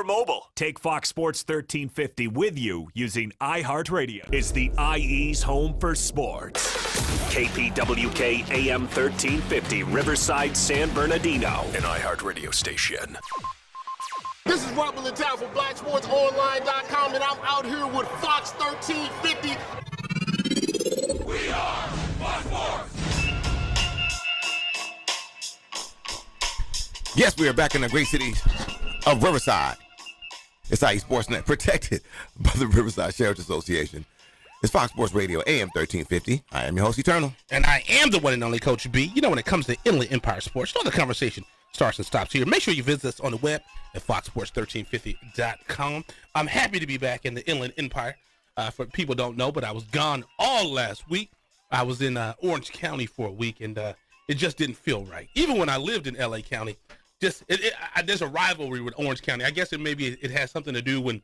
or mobile. Take Fox Sports 1350 with you using iHeartRadio. Is the IE's home for sports. KPWK AM 1350, Riverside, San Bernardino, an iHeartRadio station. This is Robert Littell from BlackSportsOnline.com, and I'm out here with Fox 1350. We are Fox Sports. Yes, we are back in the great city of Riverside. It's IE Sportsnet, protected by the Riverside Sheriff's Association. It's Fox Sports Radio, AM 1350. I am your host, Eternal. And I am the one and only Coach B. You know, when it comes to Inland Empire Sports, the conversation starts and stops here. Make sure you visit us on the web at foxsports1350.com. I'm happy to be back in the Inland Empire. For people don't know, but I was gone all last week. I was in Orange County for a week, and it just didn't feel right. Even when I lived in L.A. County, there's a rivalry with Orange County. I guess it has something to do when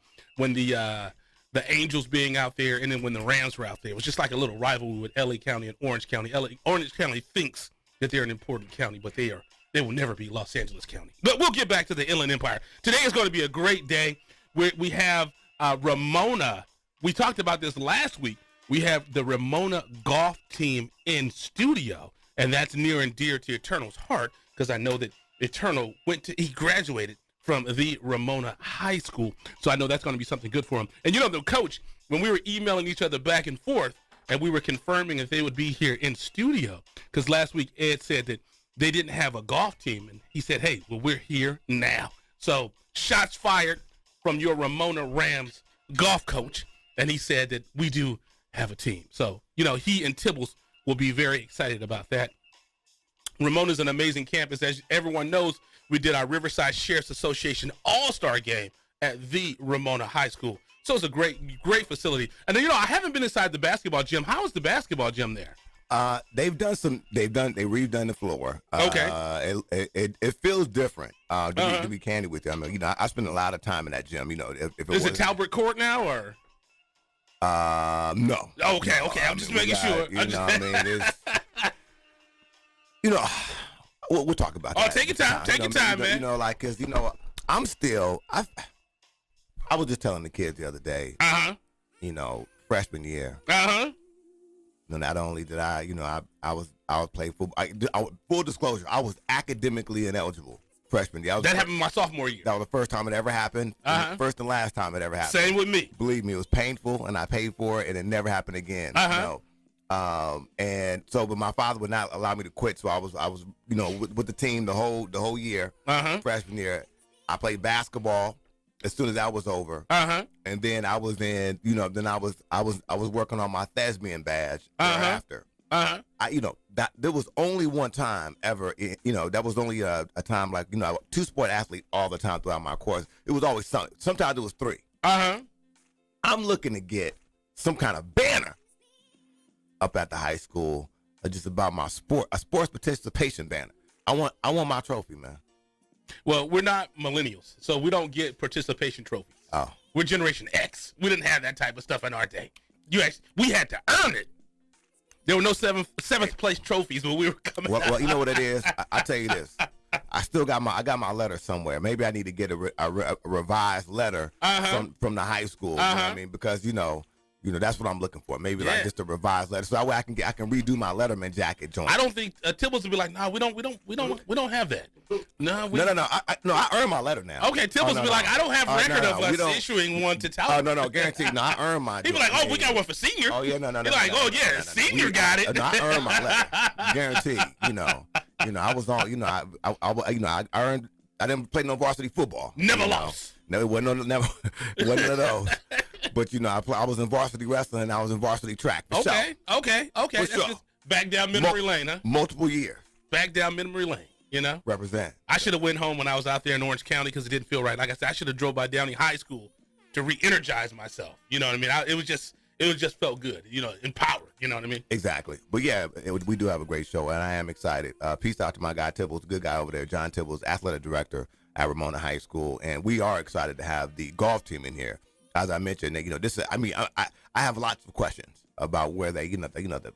the Angels being out there, and then when the Rams were out there. It was just like a little rivalry with L.A. County and Orange County. Orange County thinks that they're an important county, but they will never be Los Angeles County. But we'll get back to the Inland Empire. Today is going to be a great day. We have Ramona. We talked about this last week. We have the Ramona golf team in studio, and that's near and dear to Eternal's heart because I know that Eternal he graduated from the Ramona High School, so I know that's going to be something good for him. And you know, the coach, when we were emailing each other back and forth, and we were confirming that they would be here in studio, because last week Ed said that they didn't have a golf team, and he said, hey, well, we're here now. So shots fired from your Ramona Rams golf coach, and he said that we do have a team. So, you know, he and Tibbles will be very excited about that. Ramona's an amazing campus. As everyone knows, we did our Riverside Sheriff's Association All-Star game at the Ramona High School. So it's a great facility. And, you know, I haven't been inside the basketball gym. How is the basketball gym there? They redone the floor. Okay. It feels different. To be candid with you, I mean, you know, I spend a lot of time in that gym. You know, if is it Talbert Court now or? No. Okay. I'm just making sure. You know, I mean, it's, you know, we'll talk about that. Oh, take your time. Take your time, man. You know, like, cause you know, I was just telling the kids the other day. You know, freshman year. You know, not only did I was playing football. Full disclosure, I was academically ineligible freshman year. That happened my sophomore year. That was the first time it ever happened. First and last time it ever happened. Same with me. Believe me, it was painful, and I paid for it, and it never happened again. You know? And so, but my father would not allow me to quit, so I was, you know, with the team the whole year. Freshman year, I played basketball as soon as that was over. And then I was in, you know, then I was working on my thespian badge thereafter. You know, that there was only one time ever, you know, that was only a time, like, you know, two-sport athlete all the time throughout my course. It was always something. Sometimes it was three. I'm looking to get some kind of banner up at the high school, just about my sports participation banner. I want my trophy, man. Well, we're not millennials, so we don't get participation trophies. Oh. We're Generation X. We didn't have that type of stuff in our day. We had to earn it. There were no seventh place trophies when we were coming out. Well, you know what it is? I tell you this. I got my letter somewhere. Maybe I need to get a revised letter from the high school. You know what I mean? Because you know that's what I'm looking for. Maybe like just a revised letter, so that way I can redo my Letterman jacket joint. I don't think Tibbles would be like, no, we don't have that. No. I earn my letter now. Okay, Tibbles would be like, I don't have record of us issuing one to Talbert. No, guaranteed. No, I earn mine. He'd be like, we got one for senior. Oh yeah, no. He's like, senior got it. No, I earned my letter. Guaranteed. You know, I was on. You know, I earned. I didn't play no varsity football. Never lost. No, it wasn't none of those. But you know, I was in varsity wrestling and I was in varsity track. Okay. That's sure. just back down memory lane, huh? Multiple years. Back down memory lane. You know, represent. I should have went home when I was out there in Orange County because it didn't feel right. Like I said, I should have drove by Downey High School to re-energize myself. You know what I mean? It was just felt good. You know, empowered. You know what I mean? Exactly. But yeah, we do have a great show, and I am excited. Peace out to my guy Tibbles, good guy over there, John Tibbles, athletic director at Ramona High School, and we are excited to have the golf team in here. As I mentioned, you know, this is. I mean, I have lots of questions about where they, the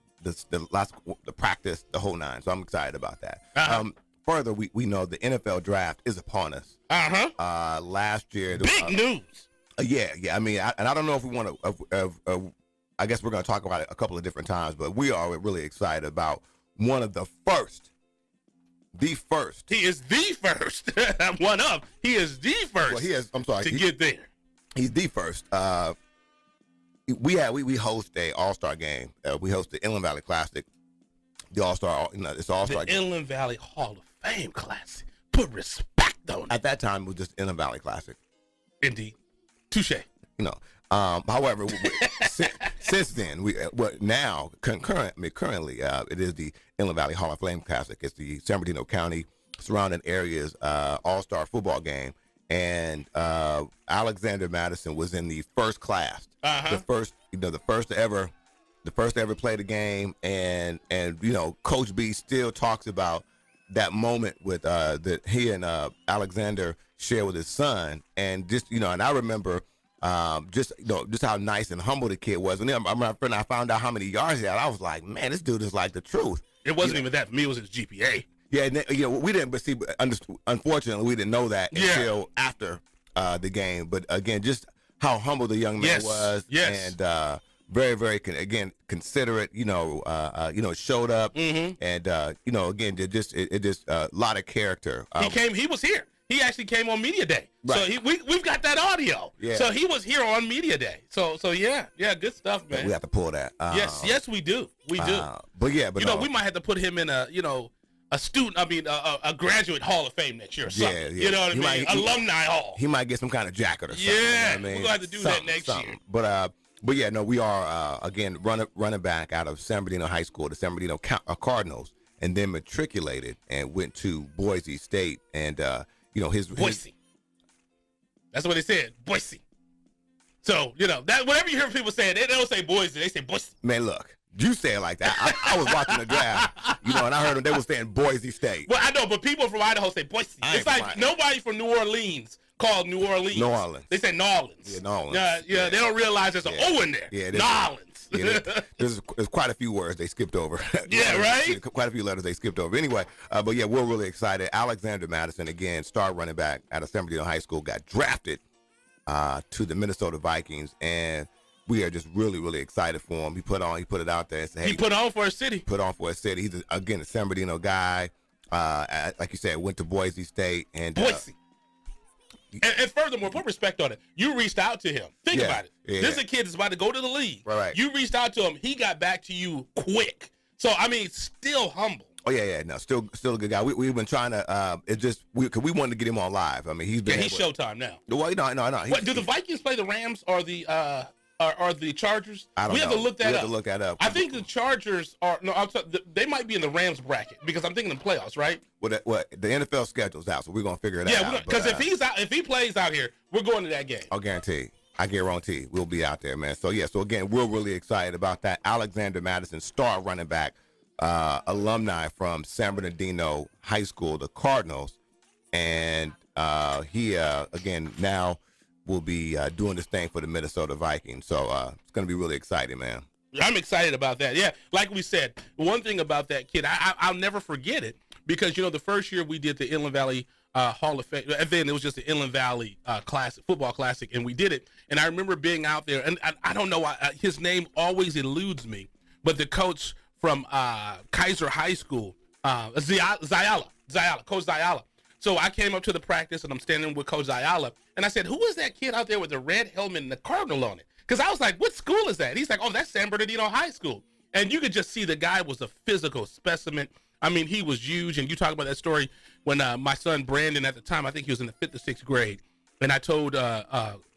practice, the whole nine. So I'm excited about that. further, we know the NFL draft is upon us. Last year, big news. Yeah. I mean, I don't know if we want to. I guess we're going to talk about it a couple of different times, but we are really excited about one of the first. The first. He is the first. One of. He is the first. Well, he is. I'm sorry. To get there. He's the first. We host a All-Star game. We host the Inland Valley Classic. The All-Star. It's All-Star game. Inland Valley Hall of Fame Classic. Put respect on it. At that time, it was just Inland Valley Classic. Indeed. Touche. However, since then, currently, it is the Inland Valley Hall of Fame Classic. It's the San Bernardino County surrounding areas all-star football game, and Alexander Madison was in the first class, the first to ever play the game, and Coach B still talks about that moment with that he and Alexander shared with his son, and and I remember. Just how nice and humble the kid was. And then I found out how many yards he had. I was like, man, this dude is like the truth. It wasn't even that for me. It was his GPA. Yeah, we didn't. But see, unfortunately, we didn't know that until after the game. But again, just how humble the young man was. Yes. And very, very considerate. Showed up. Mm-hmm. And again, it just a lot of character. He was here. He actually came on Media Day. Right. So we've got that audio. Yeah. So he was here on Media Day. So yeah, good stuff, man. We have to pull that. Yes, we do. We do. But we might have to put him in a graduate Hall of Fame next year or something. Yeah. You know what I mean? Alumni Hall. He might get some kind of jacket or something. Yeah, you know what I mean? we're going to have to do that next year. But yeah, no, we are again running back out of San Bernardino High School, the San Bernardino Cardinals, and then matriculated and went to Boise State and. Boise. That's what they said, Boise. So, that whenever you hear people saying, they don't say Boise, they say Boise. Man, look, you say it like that. I was watching the draft, and I heard them, they were saying Boise State. Well, I know, but people from Idaho say Boise. It's like nobody from New Orleans called New Orleans. New Orleans. They say New Orleans. Yeah, New Orleans. Yeah, they don't realize there's an O in there. Yeah, New Orleans. Yeah, there's quite a few words they skipped over. Yeah, right? Quite a few letters they skipped over. Anyway, but yeah, we're really excited. Alexander Madison, again, star running back out of San Bernardino High School, got drafted to the Minnesota Vikings, and we are just really, really excited for him. He put it out there and said, hey. He put on for his city. He's, again, a San Bernardino guy. Like you said, went to Boise State. And Boise. And furthermore, put respect on it. You reached out to him. Think about it. Yeah. This is a kid that's about to go to the league. Right. You reached out to him. He got back to you quick. So, I mean, still humble. Oh, yeah. No, still a good guy. We've been trying to, because we wanted to get him on live. I mean, he's Showtime now. Well, no. Do the Vikings play the Rams or the Chargers? I don't know. We have to look that up. We have to look that up. I think the Chargers they might be in the Rams bracket because I'm thinking the playoffs, right? Well, the NFL schedule's out, so we're gonna figure it out. Yeah, because if he plays out here, we're going to that game. I'll guarantee. I guarantee we'll be out there, man. So again, we're really excited about that. Alexander Madison, star running back, alumni from San Bernardino High School, the Cardinals, and he again now will be doing this thing for the Minnesota Vikings. So it's gonna be really exciting, man. I'm excited about that. Yeah, like we said, one thing about that kid, I'll never forget it because the first year we did the Inland Valley Hall of Fame, and then it was just the Inland Valley football classic, and we did it. And I remember being out there, and I don't know why his name always eludes me, but the coach from Kaiser High School, Zayala, Coach Zayala. So I came up to the practice, and I'm standing with Coach Zayala, and I said, "Who is that kid out there with the red helmet and the cardinal on it?" Because I was like, "What school is that?" And he's like, "Oh, that's San Bernardino High School." And you could just see the guy was a physical specimen. I mean, he was huge. And you talk about that story when my son Brandon, at the time, I think he was in the 5th or 6th grade, and I told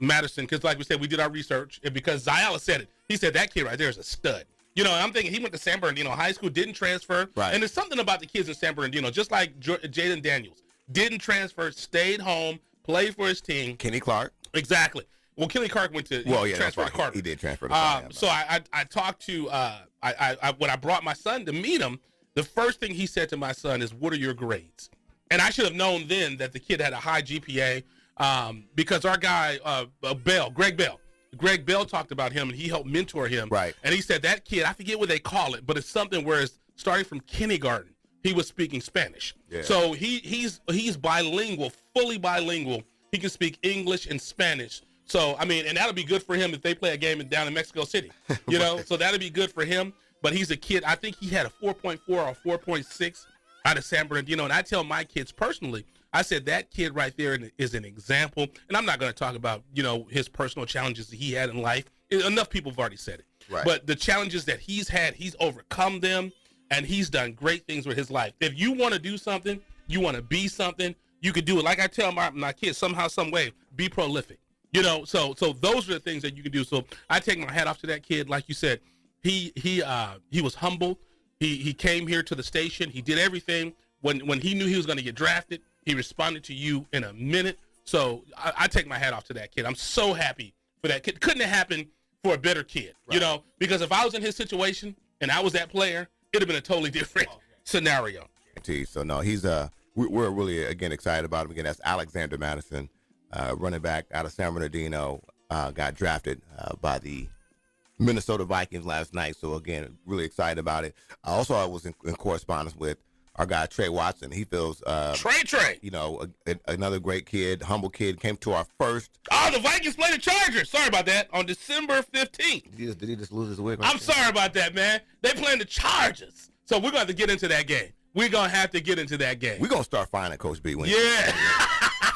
Madison, because like we said, we did our research, and because Zayala said it, he said that kid right there is a stud. And I'm thinking he went to San Bernardino High School, didn't transfer. Right. And there's something about the kids in San Bernardino, just like Jaden Daniels, didn't transfer, stayed home, played for his team. Kenny Clark. Exactly. Well, Kenny Clark went to transfer to Carter. He did transfer to so I talked to when I brought my son to meet him, the first thing he said to my son is, "What are your grades?" And I should have known then that the kid had a high GPA because our guy Greg Bell talked about him, and he helped mentor him. Right. And he said that kid, I forget what they call it, but it's something where it's starting from kindergarten. he was speaking Spanish. Yeah. So he's bilingual, fully bilingual. He can speak English and Spanish. So, I mean, and that'll be good for him if they play a game down in Mexico City, you know? So that'll be good for him. But he's a kid. I think he had a 4.4 or 4.6 out of San Bernardino. And I tell my kids personally, I said that kid right there is an example. And I'm not going to talk about, you know, his personal challenges that he had in life. Enough people have already said it. Right. But the challenges that he's had, he's overcome them, and he's done great things with his life. If you want to do something, you want to be something, you could do it. Like I tell my kids, somehow, some way, be prolific. You know, so those are the things that you can do. So I take my hat off to that kid. Like you said, he was humble. He came here to the station. He did everything. When he knew he was going to get drafted, he responded to you in a minute. So I take my hat off to that kid. I'm so happy for that kid. Couldn't have happened for a better kid, right. You know, because if I was in his situation and I was that player, it'd have been a totally different scenario. So no, he's we're really again excited about him. Again, that's Alexander Madison. Running back out of San Bernardino, got drafted by the Minnesota Vikings last night. So, again, really excited about it. Also, I was in correspondence with our guy, Trey Watson. He feels, Trey. You know, another great kid, humble kid, came to our first. Oh, the Vikings play the Chargers. Sorry about that. On December 15th. Did he just lose his wig? I'm sorry about that, man. They playing the Chargers. So, we're going to have to get into that game. We're going to have to get into that game. We're going to start finding Coach B when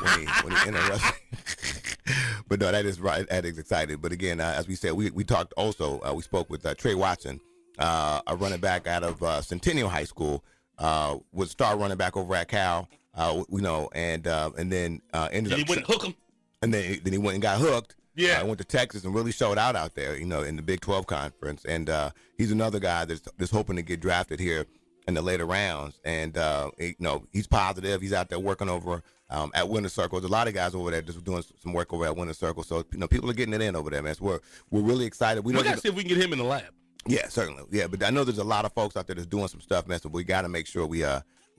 when he interrupts. But no, that is right. That is exciting. But again, as we said, we talked also. We spoke with Trey Watson, a running back out of Centennial High School, was star running back over at Cal. You know, and then ended up. He wouldn't hook him. And then he went and got hooked. Yeah, went to Texas and really showed out there. You know, in the Big 12 conference. And he's another guy that's hoping to get drafted here in the later rounds. And you know, he's positive. He's out there working over. At Winter Circle. There's a lot of guys over there just doing some work over at Winter Circle. So, you know, people are getting it in over there, man. So we're really excited. We got to see if we can get him in the lab. Yeah, certainly. Yeah, but I know there's a lot of folks out there that's doing some stuff, man. So we got to make sure we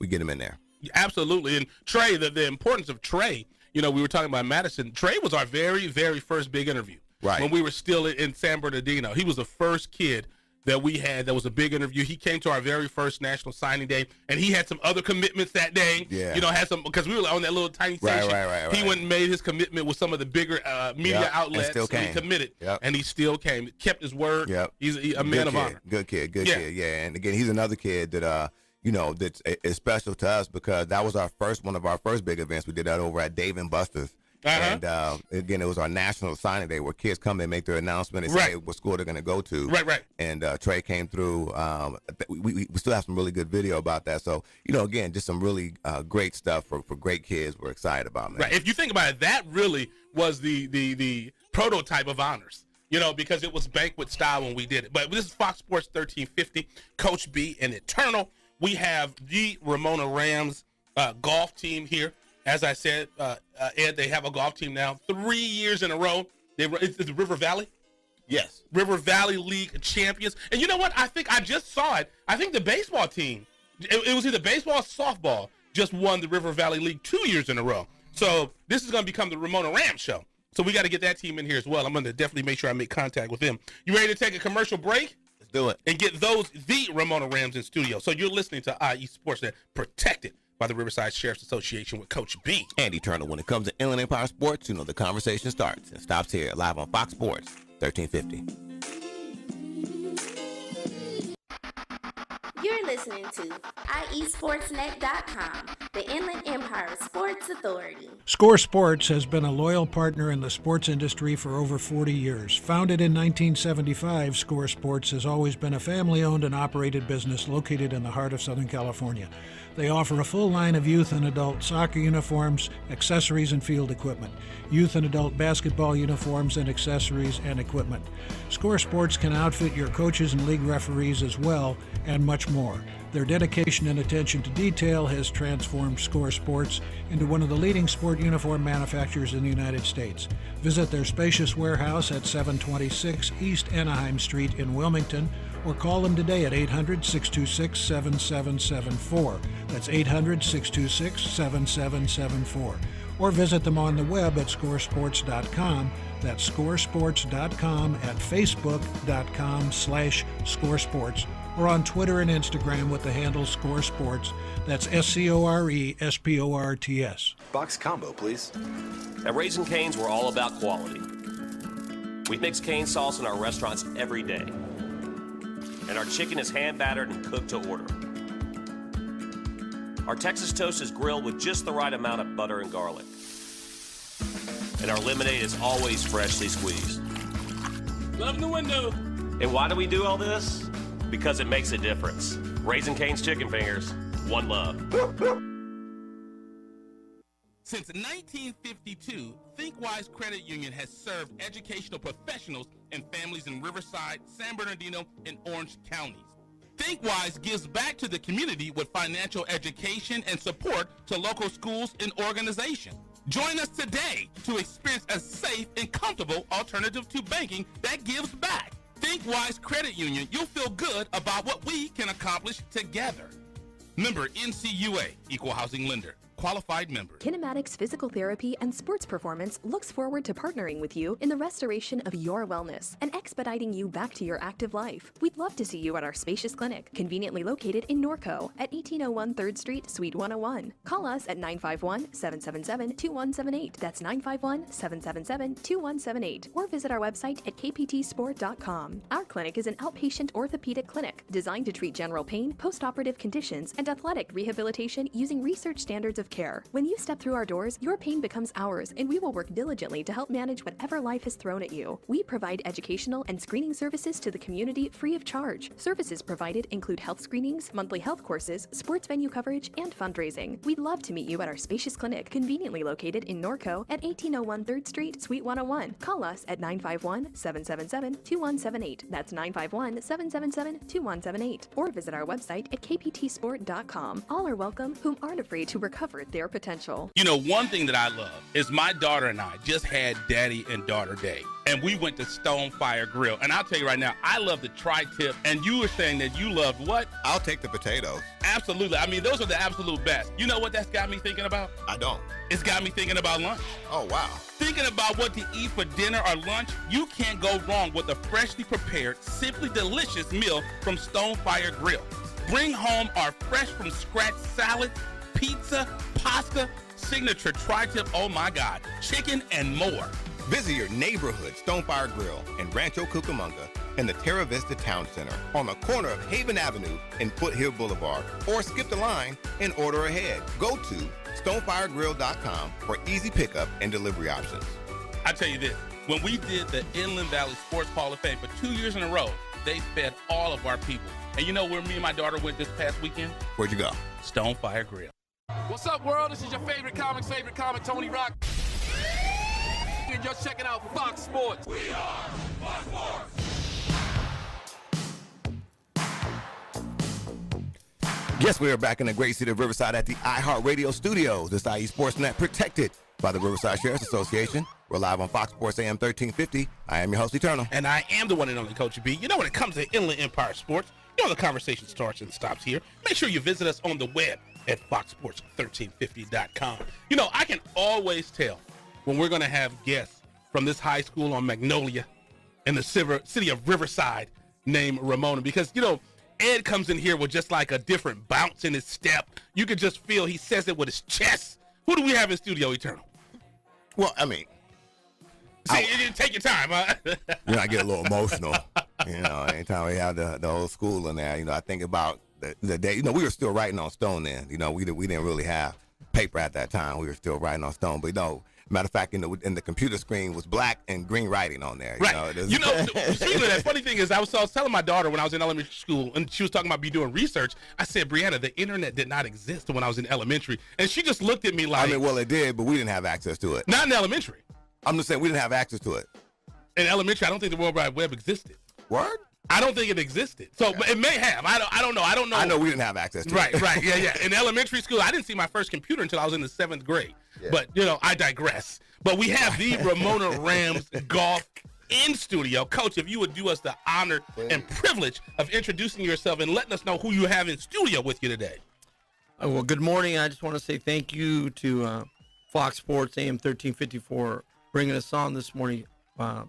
get him in there. Absolutely. And Trey, the importance of Trey, you know, we were talking about Madison. Trey was our very, very first big interview. Right. When we were still in San Bernardino. He was the first kid that we had that was a big interview. He came to our very first national signing day, and he had some other commitments that day. Yeah. You know, had some, because we were on that little tiny station. Right. He went and made his commitment with some of the bigger media outlets. And still came. He committed, and he still came. Kept his word. Yep. He's a man of honor. Good kid, yeah. And again, he's another kid that, you know, that's is special to us because that was one of our first big events. We did that over at Dave & Buster's. And again, it was our national signing day where kids come and make their announcement and say what school they're going to go to. Right. And Trey came through. We still have some really good video about that. So, you know, again, just some really great stuff for great kids we're excited about, man. Right. If you think about it, that really was the prototype of honors. You know, because it was banquet style when we did it. But this is Fox Sports 1350, Coach B and Eternal. We have the Ramona Rams golf team here. As I said, Ed, they have a golf team now 3 years in a row. It's the River Valley. Yes. River Valley League champions. And you know what? I think I just saw it. I think the baseball team, it was either baseball or softball, just won the River Valley League 2 years in a row. So this is going to become the Ramona Rams show. So we got to get that team in here as well. I'm going to definitely make sure I make contact with them. You ready to take a commercial break? Let's do it. And get the Ramona Rams in studio. So you're listening to IE Sports Net, protected by the Riverside Sheriff's Association with Coach B. And Eternal. When it comes to Inland Empire Sports, you know the conversation starts and stops here live on Fox Sports 1350. You're listening to IESportsNet.com, the Inland Empire Sports Authority. Score Sports has been a loyal partner in the sports industry for over 40 years. Founded in 1975, Score Sports has always been a family-owned and operated business located in the heart of Southern California. They offer a full line of youth and adult soccer uniforms, accessories, and field equipment, youth and adult basketball uniforms and accessories and equipment. Score Sports can outfit your coaches and league referees as well, and much more. Their dedication and attention to detail has transformed Score Sports into one of the leading sport uniform manufacturers in the United States. Visit their spacious warehouse at 726 East Anaheim Street in Wilmington, or call them today at 800-626-7774. That's 800-626-7774. Or visit them on the web at scoresports.com. That's scoresports.com, at facebook.com/scoresports, or on Twitter and Instagram with the handle Score Sports. That's SCORESPORTS. Box combo, please. At Raising Cane's, we're all about quality. We mix cane sauce in our restaurants every day. And our chicken is hand battered and cooked to order. Our Texas toast is grilled with just the right amount of butter and garlic. And our lemonade is always freshly squeezed. Love the window. And why do we do all this? Because it makes a difference. Raising Cane's Chicken Fingers, one love. Since 1952, ThinkWise Credit Union has served educational professionals and families in Riverside, San Bernardino, and Orange counties. ThinkWise gives back to the community with financial education and support to local schools and organizations. Join us today to experience a safe and comfortable alternative to banking that gives back. ThinkWise Credit Union, you'll feel good about what we can accomplish together. Member NCUA, Equal Housing Lender. Qualified member. Kinematics Physical Therapy and Sports Performance looks forward to partnering with you in the restoration of your wellness and expediting you back to your active life. We'd love to see you at our spacious clinic, conveniently located in Norco at 1801 3rd Street, Suite 101. Call us at 951-777-2178. That's 951-777-2178. Or visit our website at kptsport.com. Our clinic is an outpatient orthopedic clinic designed to treat general pain, postoperative conditions, and athletic rehabilitation using research standards of care. When you step through our doors, your pain becomes ours, and we will work diligently to help manage whatever life has thrown at you. We provide educational and screening services to the community free of charge. Services provided include health screenings, monthly health courses, sports venue coverage, and fundraising. We'd love to meet you at our spacious clinic, conveniently located in Norco at 1801 3rd Street, Suite 101. Call us at 951-777-2178. That's 951-777-2178. Or visit our website at kptsport.com. All are welcome whom aren't afraid to recover their potential. You know, one thing that I love is my daughter and I just had Daddy and Daughter Day, and we went to Stonefire Grill. And I'll tell you right now, I love the tri-tip, and you were saying that you loved what? I'll take the potatoes. Absolutely. I mean, those are the absolute best. You know what that's got me thinking about? I don't. It's got me thinking about lunch. Oh, wow. Thinking about what to eat for dinner or lunch, you can't go wrong with a freshly prepared, simply delicious meal from Stonefire Grill. Bring home our fresh from scratch salad, pizza, pasta, signature tri-tip, oh my God, chicken and more. Visit your neighborhood Stonefire Grill in Rancho Cucamonga in the Terra Vista Town Center on the corner of Haven Avenue and Foothill Boulevard, or skip the line and order ahead. Go to stonefiregrill.com for easy pickup and delivery options. I tell you this, when we did the Inland Valley Sports Hall of Fame for 2 years in a row, they fed all of our people. And you know where me and my daughter went this past weekend? Where'd you go? Stonefire Grill. What's up, world? This is your favorite comic, Tony Rock. And you're checking out Fox Sports. We are Fox Sports. Yes, we are back in the great city of Riverside at the iHeartRadio studios. This IE Sportsnet protected by the Riverside Sheriff's Association. We're live on Fox Sports AM 1350. I am your host, Eternal. And I am the one and only Coach B. You know, when it comes to Inland Empire Sports, you know the conversation starts and stops here. Make sure you visit us on the web at foxsports1350.com. You know, I can always tell when we're going to have guests from this high school on Magnolia in the city of Riverside named Ramona, because, you know, Ed comes in here with just like a different bounce in his step. You can just feel he says it with his chest. Who do we have in studio, Eternal? Well, I mean, See, you didn't take your time, huh? you know, I get a little emotional. You know, anytime we have the old school in there, you know, I think about the day. You know, we were still writing on stone then. You know, we didn't really have paper at that time. We were still writing on stone. But, you know, matter of fact, in the computer screen was black and green writing on there. Right. You know, speaking of that, funny thing is, I was telling my daughter when I was in elementary school, and she was talking about me doing research. I said, Brianna, the internet did not exist when I was in elementary. And she just looked at me like. I mean, well, it did, but we didn't have access to it. Not in elementary. I'm just saying we didn't have access to it. In elementary, I don't think the World Wide Web existed. Word? I don't think it existed. So it may have. I don't know. I know we didn't have access to it. Right. Yeah. In elementary school, I didn't see my first computer until I was in the 7th grade. Yeah. But, you know, I digress. But we have the Ramona Rams golf in studio. Coach, if you would do us the honor and privilege of introducing yourself and letting us know who you have in studio with you today. Well, good morning. I just want to say thank you to Fox Sports AM 1350 for bringing us on this morning. I'm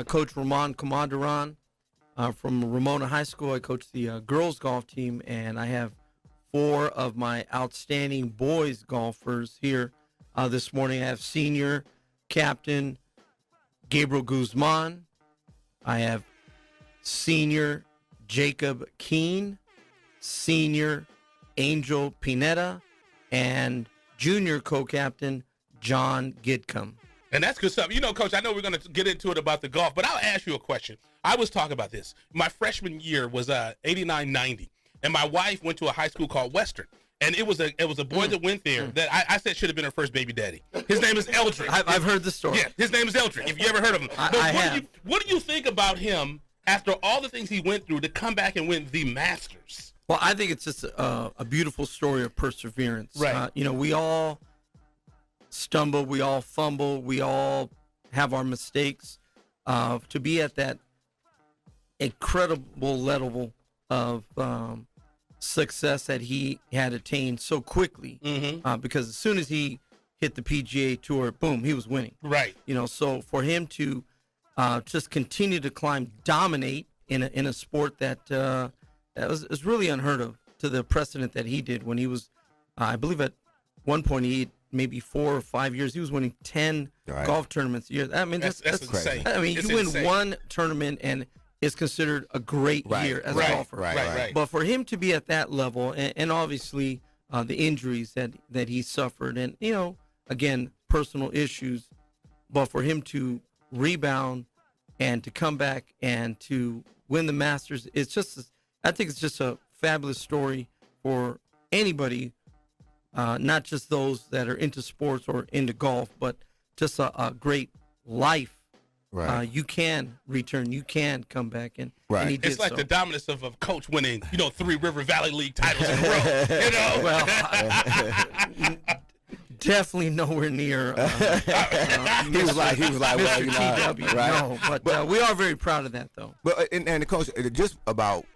Coach Ramon Comandaran. from Ramona High School. I coach the girls golf team, and I have 4 of my outstanding boys golfers here this morning. I have senior captain Gabriel Guzman. I have senior Jacob Keene, senior Angel Pineda, and junior co-captain John Gidcombe. And that's good stuff. You know, Coach, I know we're going to get into it about the golf, but I'll ask you a question. I was talking about this. My freshman year was 89-90, and my wife went to a high school called Western. And it was a boy that went there that I said should have been her first baby daddy. His name is Eldrick. I've heard the story. Yeah, his name is Eldrick, if you ever heard of him. I have. What do you think about him after all the things he went through to come back and win the Masters? Well, I think it's just a beautiful story of perseverance. Right. We all stumble, we all fumble, we all have our mistakes. To be at that incredible level of success that he had attained so quickly, because as soon as he hit the PGA Tour, boom, he was winning. Right. So for him to just continue to climb, dominate in a sport that was really unheard of, to the precedent that he did when he was, I believe at one point he had maybe 4 or 5 years, he was winning 10 golf tournaments a year. I mean, that's insane. I mean, you win one tournament and it's considered a great year as a golfer. Right. But for him to be at that level, and obviously the injuries that he suffered, and again, personal issues, but for him to rebound and to come back and to win the Masters, I think it's just a fabulous story for anybody, not just those that are into sports or into golf, but just a great life. Right. You can return. You can come back, and he did. It's like the dominance of a coach winning, 3 River Valley League titles in a row. Well, definitely nowhere near. He was like, Mr. TW. right? No, but we are very proud of that, though. But and Coach, just about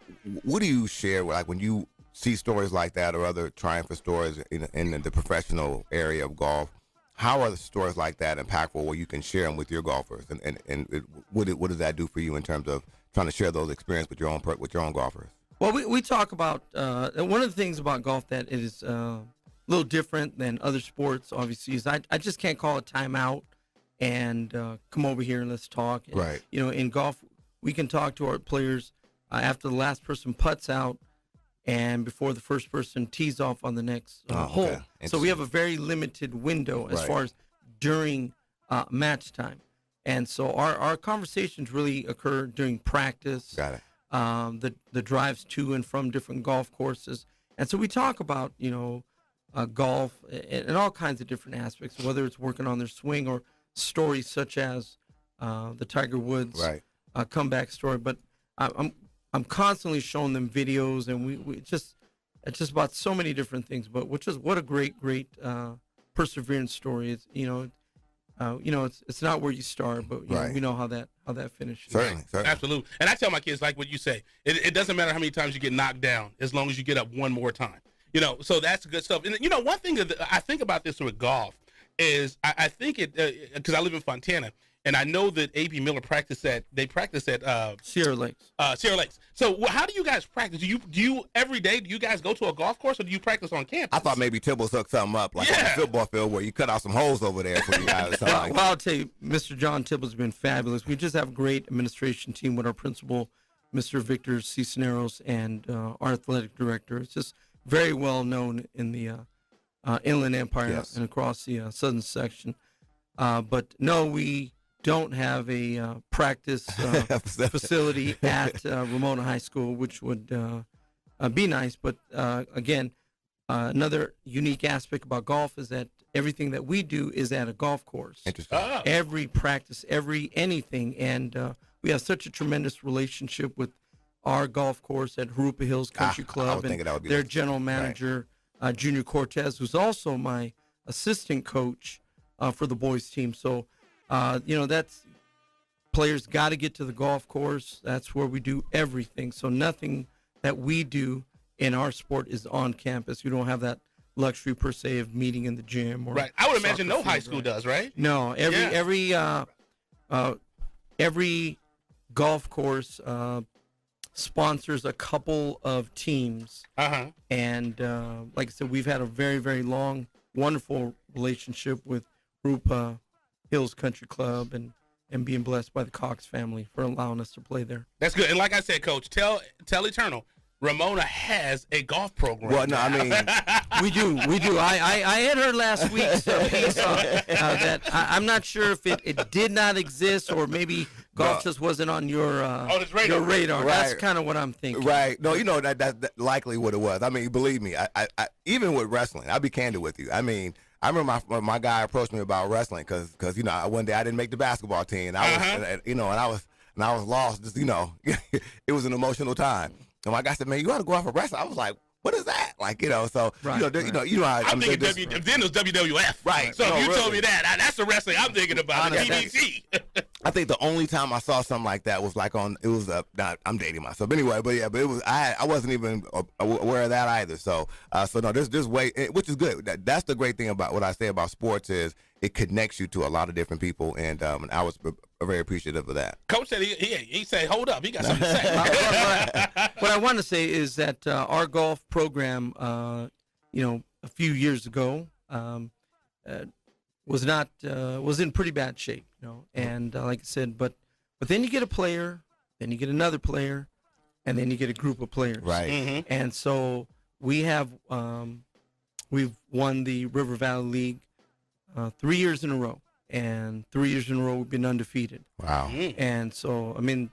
what do you share, like when you see stories like that or other triumphant stories in the professional area of golf? How are the stories like that impactful where you can share them with your golfers, and what does that do for you in terms of trying to share those experiences with your own golfers? Well, we talk about one of the things about golf that is a little different than other sports, obviously, is I just can't call a timeout and come over here and let's talk. And, right. In golf, we can talk to our players after the last person putts out and before the first person tees off on the next hole. Okay. So we have a very limited window as far as during match time. And so our conversations really occur during practice. Got it. The drives to and from different golf courses. And so we talk about, golf and all kinds of different aspects, whether it's working on their swing or stories such as the Tiger Woods comeback story. But I'm constantly showing them videos, and it's just about so many different things. But what a great perseverance story. It's it's not where you start, but we know how that finishes. Certainly. Absolutely. And I tell my kids, like what you say, it doesn't matter how many times you get knocked down, as long as you get up one more time. So that's good stuff. And one thing that I think about this with golf is I think it because I live in Fontana. And I know that A.B. Miller practice at Sierra Lakes. So how do you guys practice? Do you every day? Do you guys go to a golf course, or do you practice on campus? I thought maybe Tibbles hooked something up like on the football field where you cut out some holes over there for you guys. Well, I'll tell you, Mr. John Tibbles has been fabulous. We just have a great administration team with our principal, Mr. Victor Cisneros, and our athletic director. It's just very well known in the Inland Empire and across the southern section. But no, we don't have a practice facility at Ramona High School, which would be nice. But again, another unique aspect about golf is that everything that we do is at a golf course. Interesting. Every practice, anything. And we have such a tremendous relationship with our golf course at Harupa Hills Country Club and their general manager, Junior Cortez, who's also my assistant coach for the boys team. So, that's players got to get to the golf course. That's where we do everything. So nothing that we do in our sport is on campus. We don't have that luxury per se of meeting in the gym. Or I would imagine no high school does, right? No, every golf course sponsors a couple of teams. And like I said, we've had a very, very long, wonderful relationship with Group Hills Country Club and being blessed by the Cox family for allowing us to play there. That's good. And like I said, Coach, tell Eternal, Ramona has a golf program. Well, no, I mean, we do. I had her last week's piece on that. I'm not sure if it did not exist or maybe golf just wasn't on your radar. Right. That's kind of what I'm thinking. Right. No, you know, that likely what it was. I mean, believe me, I even with wrestling, I'll be candid with you. I mean, I remember my guy approached me about wrestling because you know, one day I didn't make the basketball team. And I was, and I was lost. Just, you know, it was an emotional time. And my guy said, "Man, you got to go out for wrestling." I was like, "What is that?" Like, you know, so Right, you know, I'm thinking then it was WWF. Right. So No, if you really. told me that's the wrestling I'm thinking about. The TBC. I think the only time I saw something like that was like I'm dating myself. But anyway, but it was I wasn't even aware of that either. So no, there's way, which is good. That's the great thing about what I say about sports is it connects you to a lot of different people, and I was very appreciative of that. Coach said he said, "Hold up, he got something to say." What I want to say is that our golf program, you know, a few years ago, was in pretty bad shape, you know. And like I said, but then you get a player, then you get another player, and then you get a group of players. Right. Mm-hmm. And so we have we've won the River Valley League 3 years in a row, and 3 years in a row we've been undefeated. Wow. And so I mean.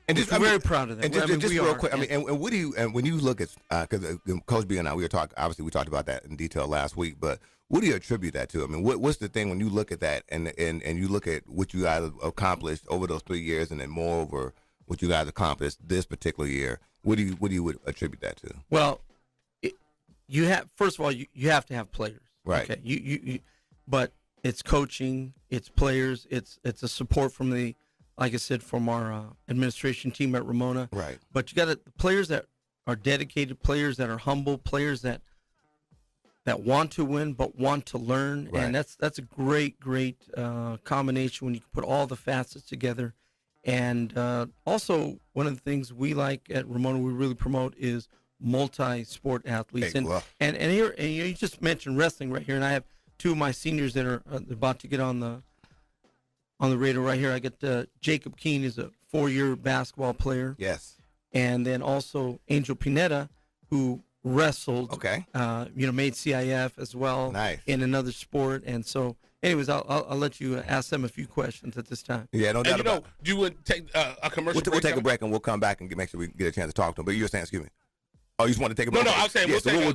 And we're very proud of that. And just real quick, I mean, and what do you, and when you look at, because Coach B and I, we talked about that in detail last week, but what do you attribute that to? I mean, what's the thing when you look at that and you look at what you guys have accomplished over those 3 years, and then moreover what you guys accomplished this particular year? What do you would attribute that to? Well, you have, first of all, you have to have players, right? Okay, you but it's coaching, it's players, it's a support from the, like I said, from our administration team at Ramona. Right. But you got the players that are dedicated, players that are humble, players that want to win but want to learn, right. And that's a great combination when you can put all the facets together. And also, one of the things we like at Ramona, we really promote is multi-sport athletes. Hey, and here, and you just mentioned wrestling right here, and I have two of my seniors that are about to get on the radar right here. I get Jacob Keene is a 4-year basketball player. Yes. And then also Angel Pineda, who wrestled. Okay. Made CIF as well. Nice. In another sport. And so, anyways, I'll let you ask them a few questions at this time. Yeah, no doubt about it. Do you would take a commercial break? We'll take a break and we'll come back and make sure we get a chance to talk to them. But you were saying, excuse me. Oh, you just want to take a break? No, I was saying yeah, what we'll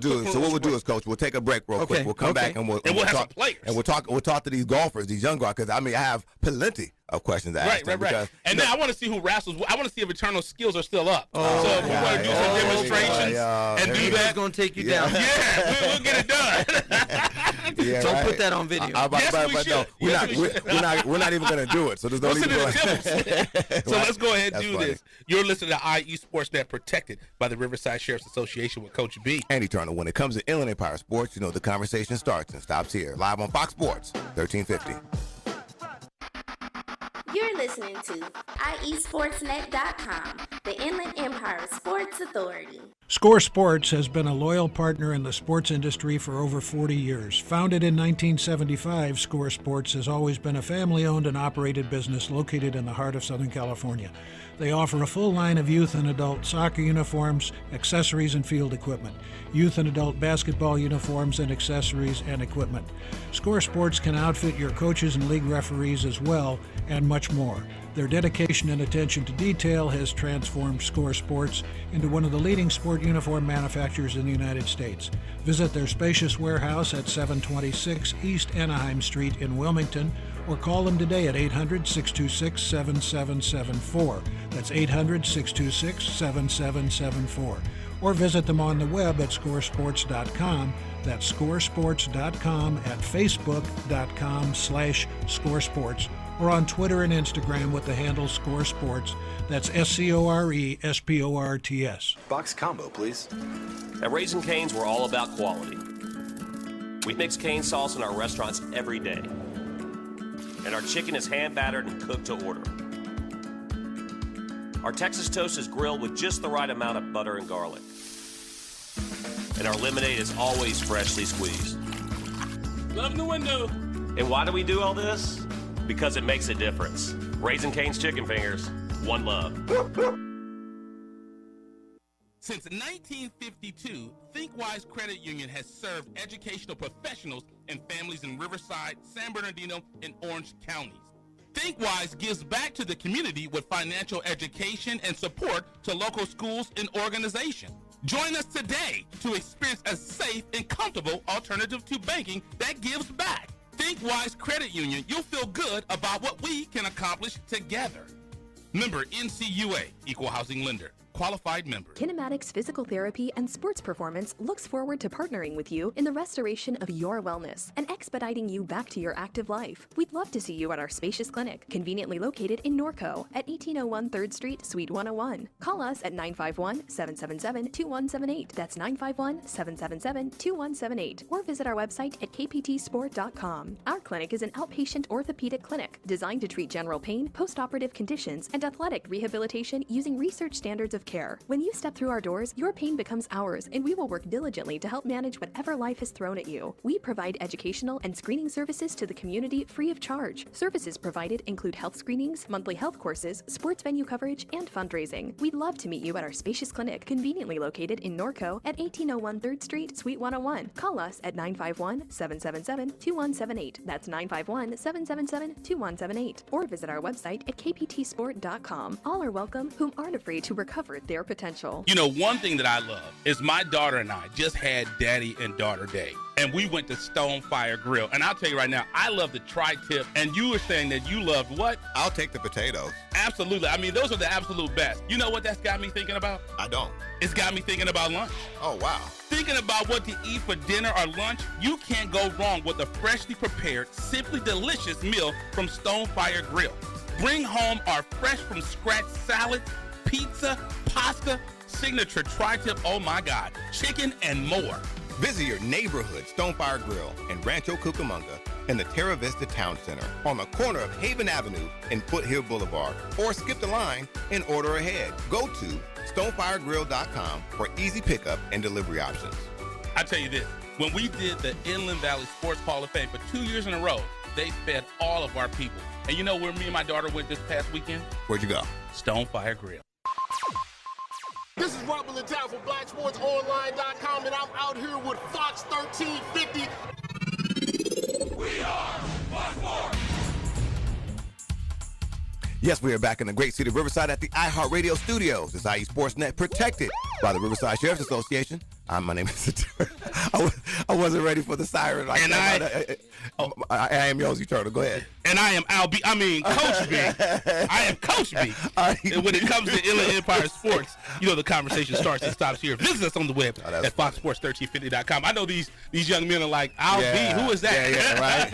do is, Coach, we'll take a break real quick. We'll come back and we'll have talk, some players. And we'll talk to these golfers, these young guys, because I mean I have plenty of questions to ask them. Right. And then I want to see who wrestles. I want to see if Eternal skills are still up. So if we want to do some demonstrations and do that, it's going to take you down. Yeah, we'll get it done. Don't put that on video. We're not even going to do it. So there's no need to go. So let's go ahead and do this. You're listening to IE Sportsnet, protected by the Riverside Sheriff's Association with Coach B. And Eternal, when it comes to Inland Empire sports, you know the conversation starts and stops here, live on Fox Sports 1350. You're listening to IESportsNet.com, the Inland Empire Sports Authority. Score Sports has been a loyal partner in the sports industry for over 40 years. Founded in 1975, Score Sports has always been a family-owned and operated business located in the heart of Southern California. They offer a full line of youth and adult soccer uniforms, accessories, and field equipment, youth and adult basketball uniforms and accessories and equipment. Score Sports can outfit your coaches and league referees as well, and much more. Their dedication and attention to detail has transformed Score Sports into one of the leading sport uniform manufacturers in the United States. Visit their spacious warehouse at 726 East Anaheim Street in Wilmington, or call them today at 800-626-7774. That's 800-626-7774. Or visit them on the web at scoresports.com. That's scoresports.com, at facebook.com/scoresports, or on Twitter and Instagram with the handle Score Sports. That's SCORESPORTS. Box combo, please. At Raising Cane's, we're all about quality. We mix cane sauce in our restaurants every day. And our chicken is hand battered and cooked to order. Our Texas toast is grilled with just the right amount of butter and garlic. And our lemonade is always freshly squeezed. Love the window. And why do we do all this? Because it makes a difference. Raising Cane's Chicken Fingers, one love. Since 1952, ThinkWise Credit Union has served educational professionals and families in Riverside, San Bernardino, and Orange counties. ThinkWise gives back to the community with financial education and support to local schools and organizations. Join us today to experience a safe and comfortable alternative to banking that gives back. ThinkWise Credit Union, you'll feel good about what we can accomplish together. Member NCUA, Equal Housing Lender. Qualified member. Kinematics Physical Therapy and Sports Performance looks forward to partnering with you in the restoration of your wellness and expediting you back to your active life. We'd love to see you at our spacious clinic, conveniently located in Norco at 1801 3rd Street, Suite 101. Call us at 951-777-2178. That's 951-777-2178. Or visit our website at kptsport.com. Our clinic is an outpatient orthopedic clinic designed to treat general pain, postoperative conditions, and athletic rehabilitation using research standards of care. When you step through our doors, your pain becomes ours, and we will work diligently to help manage whatever life has thrown at you. We provide educational and screening services to the community free of charge. Services provided include health screenings, monthly health courses, sports venue coverage, and fundraising. We'd love to meet you at our spacious clinic, conveniently located in Norco at 1801 3rd Street, Suite 101. Call us at 951-777-2178. That's 951-777-2178. Or visit our website at kptsport.com. All are welcome whom aren't afraid to recover their potential. You know, one thing that I love is my daughter and I just had Daddy and Daughter Day, and we went to Stonefire Grill. And I'll tell you right now, I love the tri-tip, and you were saying that you loved what? I'll take the potatoes. Absolutely. I mean, those are the absolute best. You know what that's got me thinking about? I don't. It's got me thinking about lunch. Oh, wow. Thinking about what to eat for dinner or lunch, you can't go wrong with a freshly prepared, simply delicious meal from Stonefire Grill. Bring home our fresh from scratch salads, pizza, pasta, signature tri-tip, oh my God, chicken, and more. Visit your neighborhood Stonefire Grill in Rancho Cucamonga in the Terra Vista Town Center on the corner of Haven Avenue and Foothill Boulevard, or skip the line and order ahead. Go to stonefiregrill.com for easy pickup and delivery options. I tell you this, when we did the Inland Valley Sports Hall of Fame for 2 years in a row, they fed all of our people. And you know where me and my daughter went this past weekend? Where'd you go? Stonefire Grill. This is Robert Littell from BlackSportsOnline.com, and I'm out here with Fox 1350. We are Fox Sports. Yes, we are back in the great city of Riverside at the iHeartRadio studios. This is IE Sportsnet, protected by the Riverside Sheriff's Association. My name is I wasn't ready for the siren. Like and I am yours, Eternal. Go ahead. And I am Coach B. I am Coach B. And when it comes to Inland Empire Sports, you know the conversation starts and stops here. Visit us on the web at foxsports1350.com. I know these young men are like, I'll be. Who is that? Yeah, right.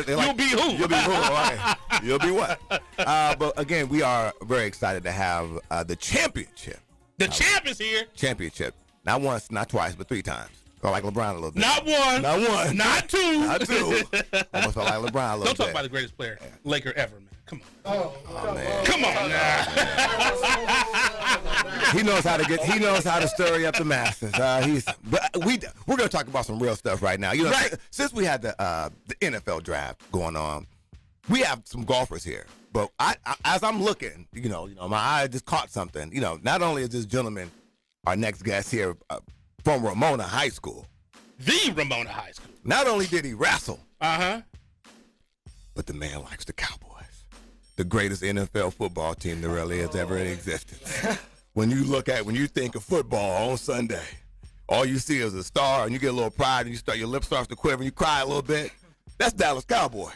You'll be who? You'll be who? Right. You'll be what? But again, we are very excited to have the championship. The champ is here. Championship. Not once, not twice, but 3 times. Felt like LeBron a little bit. Not one. Not one. Not two. Not two. Almost felt like LeBron a little bit. Don't talk about the greatest player, Laker ever, man. Come on. Oh man. Come on now. He knows how to stir up the masses. We're gonna talk about some real stuff right now. You know, right. Since we had the NFL draft going on, we have some golfers here. But as I'm looking, you know, my eye just caught something. You know, not only is this gentleman our next guest here from Ramona High School. The Ramona High School. Not only did he wrestle, but the man likes the Cowboys. The greatest NFL football team there really has ever in existence. When you think of football on Sunday, all you see is a star, and you get a little pride, and your lips starts to quiver, and you cry a little bit. That's Dallas Cowboys.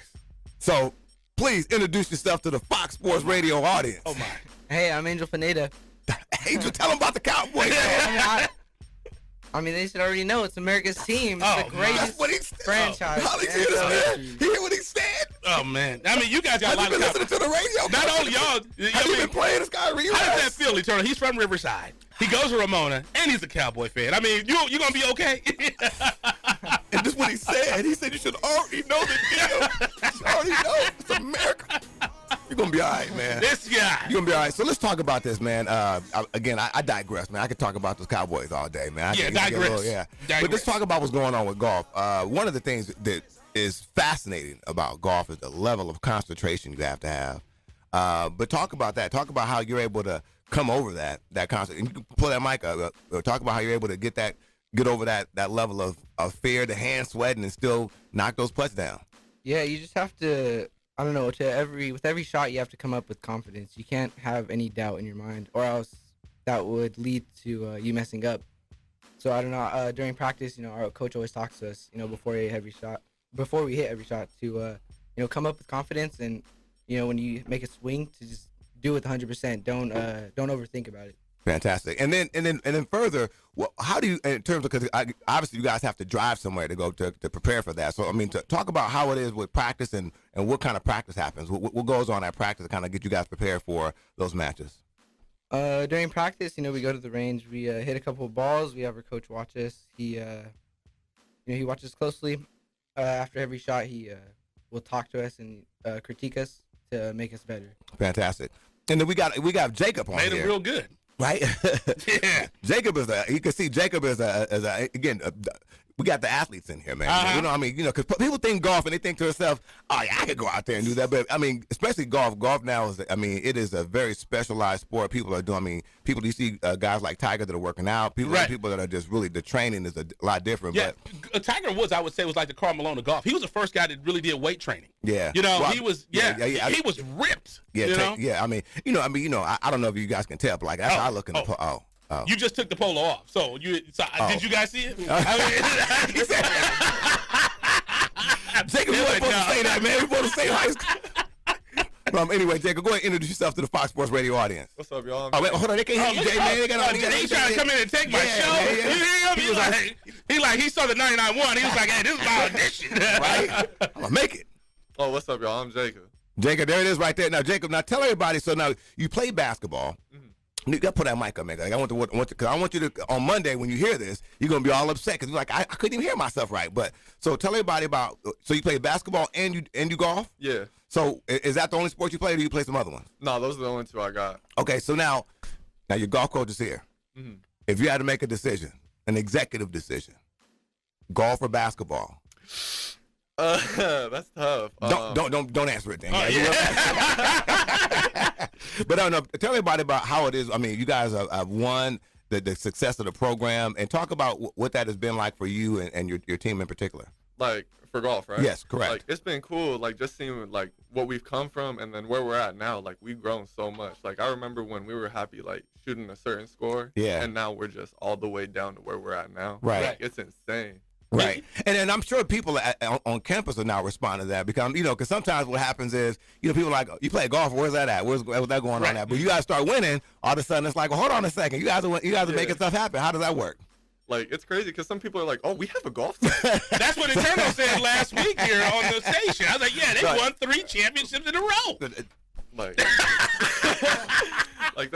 So please introduce yourself to the Fox Sports Radio audience. Oh my! Hey, I'm Angel Pineda. Angel, tell them about the Cowboys. I mean, they should already know it's America's team. It's the greatest franchise. You hear what he said? Oh man! I mean, you guys got a lot of listening to the radio. Not only y'all. Have you been playing this guy? How does that feel, Eternal? He's from Riverside. He goes to Ramona, and he's a Cowboy fan. I mean, you gonna be okay? And this is what he said. He said you should already know the deal. You should already know it's America. You're gonna gonna be all right, man. This guy. You're gonna be all right. So let's talk about this, man. I digress, man. I could talk about those Cowboys all day, man. Digress. But let's talk about what's going on with golf. One of the things that is fascinating about golf is the level of concentration you have to have. But talk about that. Talk about how you're able to come over that concert. And you can pull that mic up. Talk about how you're able to get over that level of fear, the hand sweating, and still knock those putts down. Yeah, you just have to. I don't know. With every shot, you have to come up with confidence. You can't have any doubt in your mind, or else that would lead to you messing up. So I don't know. During practice, our coach always talks to us, before we hit every shot, to come up with confidence, and when you make a swing, to just do it 100%. Don't overthink about it. Fantastic. And then further, how do you, in terms of, because obviously you guys have to drive somewhere to go to prepare for that. So, I mean, to talk about how it is with practice and what kind of practice happens. What goes on at practice to kind of get you guys prepared for those matches? During practice, we go to the range. We hit a couple of balls. We have our coach watch us. He watches closely. After every shot, he will talk to us and critique us to make us better. Fantastic. And then we got Jacob on here. Made him real good. Right? Yeah. Jacob you can see Jacob again, we got the athletes in here, man. Because people think golf and they think to themselves, oh, yeah, I could go out there and do that. But, especially golf. Golf now it is a very specialized sport. People are doing, you see guys like Tiger that are working out. People that are just really, the training is a lot different. Yeah, but Tiger Woods, I would say, was like the Karl Malone of golf. He was the first guy that really did weight training. Yeah. He was, he was ripped. Yeah, I don't know if you guys can tell, but like that's how I look in the Oh. You just took the polo off. So did you guys see it? Jacob, you weren't supposed to say that, man. We're supposed to say high school. Anyway, Jacob, go ahead and introduce yourself to the Fox Sports Radio audience. What's up, y'all? Oh, wait, hold on. They can't hear you, Jay, man. They got They trying to come in and take my show. Yeah. He saw the 99.1. He was like, hey, this is my audition. Right? I'm going to make it. Oh, what's up, y'all? I'm Jacob. Jacob, there it is right there. Now, Jacob, tell everybody. So now you play basketball. Mm-hmm. You got to put that mic up, man. Like, I want you to, on Monday when you hear this, you're going to be all upset because you're like, I couldn't even hear myself right. But so tell everybody about, so you play basketball and you golf? Yeah. So is that the only sport you play or do you play some other ones? No, those are the only two I got. Okay, so now your golf coach is here. Mm-hmm. If you had to make a decision, an executive decision, golf or basketball? That's tough. Don't answer it then. But tell everybody about how it is. You guys have won the success of the program, and talk about what that has been like for you and your team in particular. Like for golf, right? Yes, correct. Like it's been cool, like just seeing like what we've come from and then where we're at now. Like we've grown so much. Like I remember when we were happy, like shooting a certain score. Yeah. And now we're just all the way down to where we're at now. Right. Like, it's insane. Right, and I'm sure people on campus are now responding to that because sometimes what happens is people are like, you play golf, where's that at? Where's that going on at? But you guys start winning, all of a sudden it's like, well, hold on a second, you guys are making stuff happen. How does that work? Like it's crazy because some people are like, oh, we have a golf team. That's what Eternal said last week here on the station. I was like, yeah, they won 3 championships in a row. Like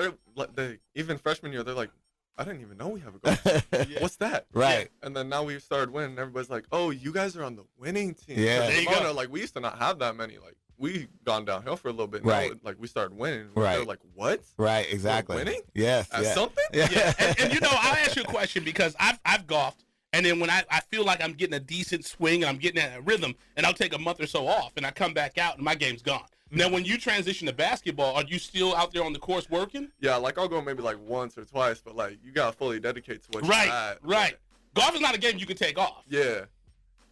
they even freshman year, they're like, I didn't even know we have a golf team. What's that? Right. Yeah. And then now we've started winning. Everybody's like, oh, you guys are on the winning team. Yeah. There you go. Like, we used to not have that many. Like, we gone downhill for a little bit. Right. Now, like, we started winning. Right. They're like, what? Right, exactly. We're winning? Yes. At something? Yeah. And I'll ask you a question because I've golfed. And then when I feel like I'm getting a decent swing, I'm getting a rhythm, and I'll take a month or so off, and I come back out, and my game's gone. Now, when you transition to basketball, are you still out there on the course working? Yeah, like I'll go maybe like once or twice, but like you gotta fully dedicate to what you're at. Right. Golf is not a game you can take off. Yeah.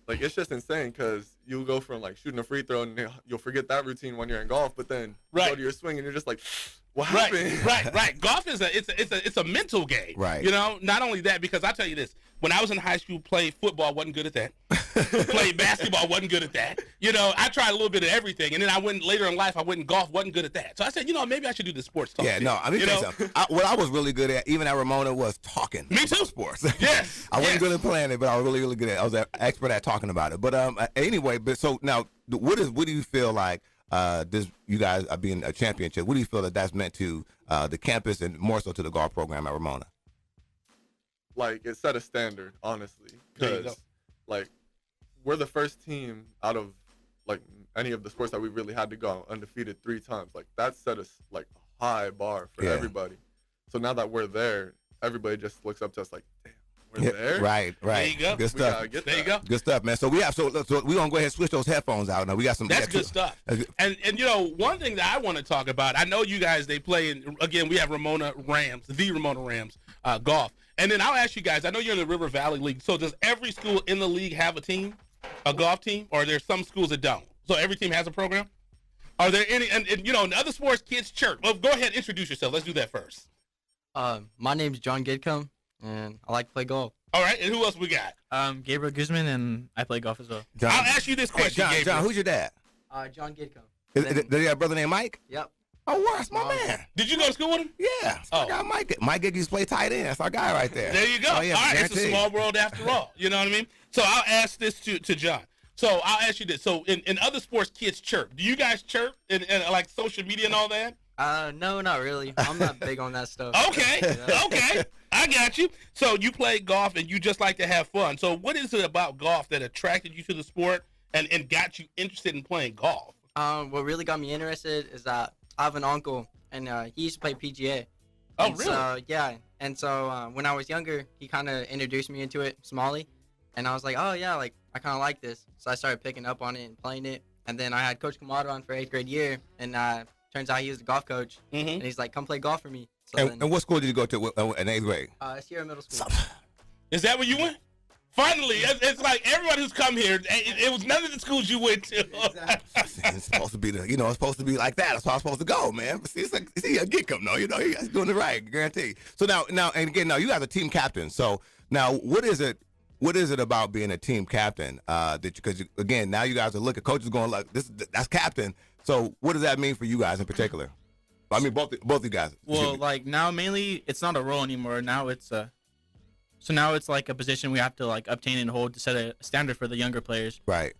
Like it's just insane because you'll go from like shooting a free throw and you'll forget that routine when you're in golf, but then you go to your swing and you're just like, what happened? Right. Golf is it's a mental game. Right. Not only that, because I'll tell you this. When I was in high school, played football, wasn't good at that. Played basketball, wasn't good at that. I tried a little bit of everything, and then I went later in life. I went in golf, wasn't good at that. So I said, maybe I should do the sports talk. Yeah, no, I mean, what I was really good at, even at Ramona, was talking. Me too. About sports. Yes. I wasn't good at playing it, but I was really, really good at it. I was an expert at talking about it. But anyway, so now, what do you feel like you guys are being a championship? What do you feel that's meant to the campus and more so to the golf program at Ramona? Like it set a standard, honestly, because like we're the first team out of like any of the sports that we really had to go undefeated 3 times. Like that set us like a high bar for everybody. So now that we're there, everybody just looks up to us like, damn. We're there. Right. There you go. Good stuff. There you go. Good stuff, man. So we're gonna go ahead and switch those headphones out. Now we got some. That's good stuff. And you know, one thing that I want to talk about. I know you guys. They play in, again. We have the Ramona Rams golf. And then I'll ask you guys. I know you're in the River Valley League. So does every school in the league have a golf team, or there's some schools that don't? So every team has a program. Are there any? And you know, in other sports, kids church. Well, go ahead, introduce yourself. Let's do that first. My name's John Gidcombe, and I like to play golf. All right, and who else we got? Gabriel Guzman, and I play golf as well. John, I'll ask you this question, hey, John, who's your dad? John Gidcombe. Does he have a brother named Mike? Yep. Oh, wow, that's my man. Did you go to school with him? Yeah. That's my guy, Mike. Mike used to play tight end. That's our guy right there. There you go. Oh, yeah, all right, guaranteed. It's a small world after all. You know what I mean? So I'll ask this to John. So I'll ask you this. So in other sports, kids chirp. Do you guys chirp in like social media and all that? No, not really. I'm not big on that stuff. Okay. Okay. I got you. So you play golf and you just like to have fun. So what is it about golf that attracted you to the sport and got you interested in playing golf? What really got me interested is that I have an uncle, and he used to play PGA. Oh, and really? So, yeah. And so when I was younger, he kind of introduced me into it, Smalley. And I was like, oh, yeah, like, I kind of like this. So I started picking up on it and playing it. And then I had Coach Kamada on for 8th grade year. And turns out he was the golf coach. Mm-hmm. And he's like, come play golf for me. So And what school did you go to in 8th grade? Sierra Middle School. Is that where you went? Finally, it's like everybody who's come here, it was none of the schools you went to. It's supposed to be it's supposed to be like that. That's how I'm supposed to go, man. But see, it's like, a Gidcombe, though. You know, you guys doing it right, guarantee. So now, and again, you guys are team captain. So now, what is it about being a team captain? Because again, now you guys are looking. Coaches going like that's captain. So what does that mean for you guys in particular? I mean, both you guys. Well, like now, mainly it's not a role anymore. Now it's so now it's like a position we have to like obtain and hold to set a standard for the younger players. Right.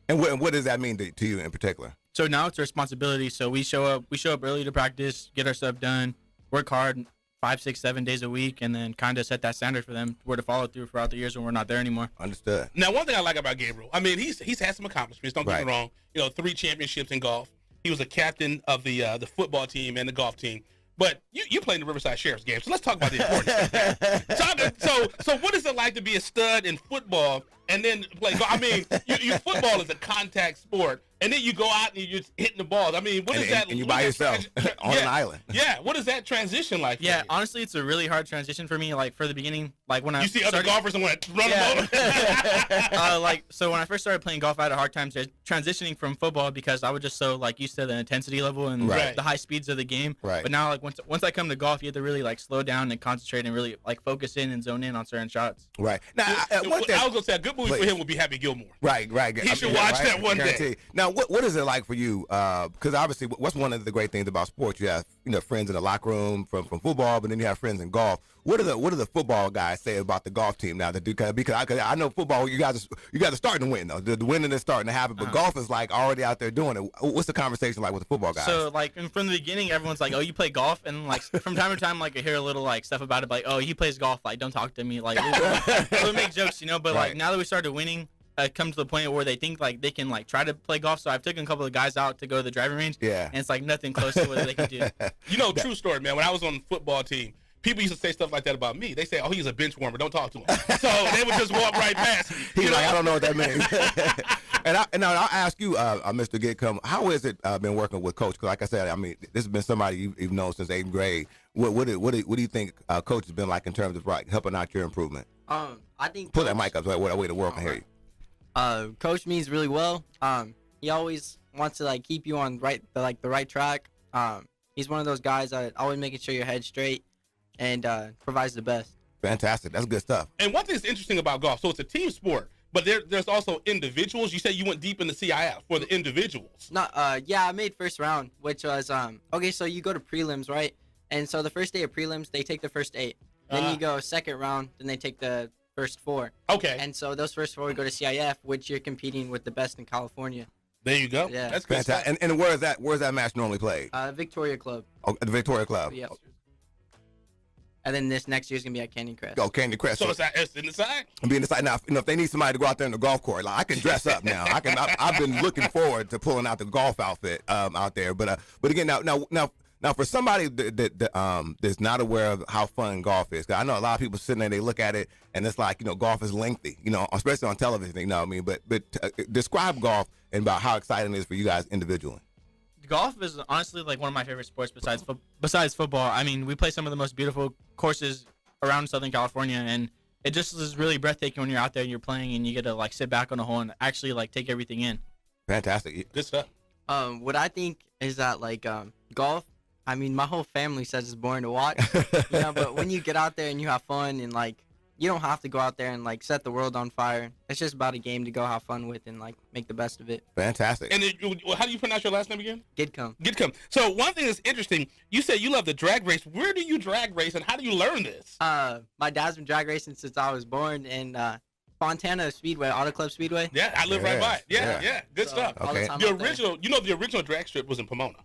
And what does that mean to you in particular? So now it's a responsibility. So we show up early to practice, get our stuff done, work hard 5, 6, 7 days a week, and then kind of set that standard for them where to follow through throughout the years when we're not there anymore. Understood. Now, one thing I like about Gabriel, I mean, he's had some accomplishments. Don't get me wrong. 3 championships in golf. He was a captain of the football team and the golf team. But you played in the Riverside Sheriff's game, so let's talk about the importance. So what is it like to be a stud in football and then play golf? I mean, you football is a contact sport, and then you go out and you're just hitting the balls. I mean, what is that? And you by yourself on an island. Yeah, what is that transition like? Yeah, for you? Honestly, it's a really hard transition for me. Like for the beginning, like when you see other golfers and want to run them over. So when I first started playing golf, I had a hard time transitioning from football because I was just so like used to the intensity level and the high speeds of the game. Right. But now, like once I come to golf, you have to really like slow down and concentrate and really like focus in and zone in on certain shots. Right. Now, I was gonna say a good movie for him would be Happy Gilmore. Right. He should watch that one day. Now, what is it like for you? Because obviously, what's one of the great things about sports? You have friends in the locker room from football, but then you have friends in golf. What do the football guys say about the golf team now? Because I know football, you guys are starting to win though. The winning is starting to happen, but golf is like already out there doing it. What's the conversation like with the football guys? So like from the beginning, everyone's like, "Oh, you play golf," and like from time to time, like I hear a little like stuff about it, like, "Oh, he plays golf." Like, don't talk to me. Like, we'll make jokes, But like now that we started winning, it comes to the point where they think like they can like try to play golf. So I've taken a couple of guys out to go to the driving range. Yeah. And it's like nothing close to what they can do. True story, man. When I was on the football team, people used to say stuff like that about me. They say, "Oh, he's a bench warmer. Don't talk to him." So they would just walk right past me. He's like, "I don't know what that means." and I'll ask you, Mr. Gidcombe, how has it been working with Coach? Because like I said, I mean, this has been somebody you've known since 8th grade. What do you think Coach has been like in terms of helping out your improvement? I think pull that mic up so that way the world can hear you. Coach means really well. He always wants to like keep you on the right track. He's one of those guys that always making sure your head's straight and provides the best. Fantastic. That's good stuff. And one thing that's interesting about golf, so it's a team sport, but there's also individuals. You said you went deep in the CIF for the individuals. Yeah, I made first round, which was okay. So you go to prelims, right? And so the first day of prelims, they take the first 8. Then you go second round, then they take the first 4. Okay. And so those first 4 go to CIF, which you're competing with the best in California. There you go. Yeah. That's good stuff. And where's that match normally played? Victoria Club. Oh, the Victoria Club. Yes. and then this next year's gonna be at Canyon Crest. Oh, Canyon Crest. So it's in the side. Be in the side now. If they need somebody to go out there in the golf course, like I can dress up now. I've been looking forward to pulling out the golf outfit out there. But again, now for somebody that's not aware of how fun golf is, 'cause I know a lot of people sitting there, they look at it and it's like, golf is lengthy, especially on television. You know what I mean? But describe golf and about how exciting it is for you guys individually. Golf is honestly like one of my favorite sports besides football. I mean, we play some of the most beautiful courses around Southern California, and it just is really breathtaking when you're out there and you're playing and you get to like sit back on a hole and actually like take everything in. Fantastic. Good stuff. What I think is that like golf, I mean, my whole family says it's boring to watch, but when you get out there and you have fun and like you don't have to go out there and like set the world on fire. It's just about a game to go have fun with and like make the best of it. Fantastic. And how do you pronounce your last name again? Gidcombe. Gidcombe. So one thing that's interesting, you said you love the drag race. Where do you drag race and how do you learn this? My dad's been drag racing since I was born in Fontana Speedway, Auto Club Speedway. Yeah, I live right by it. Yeah. Good stuff. Okay. The original drag strip was in Pomona.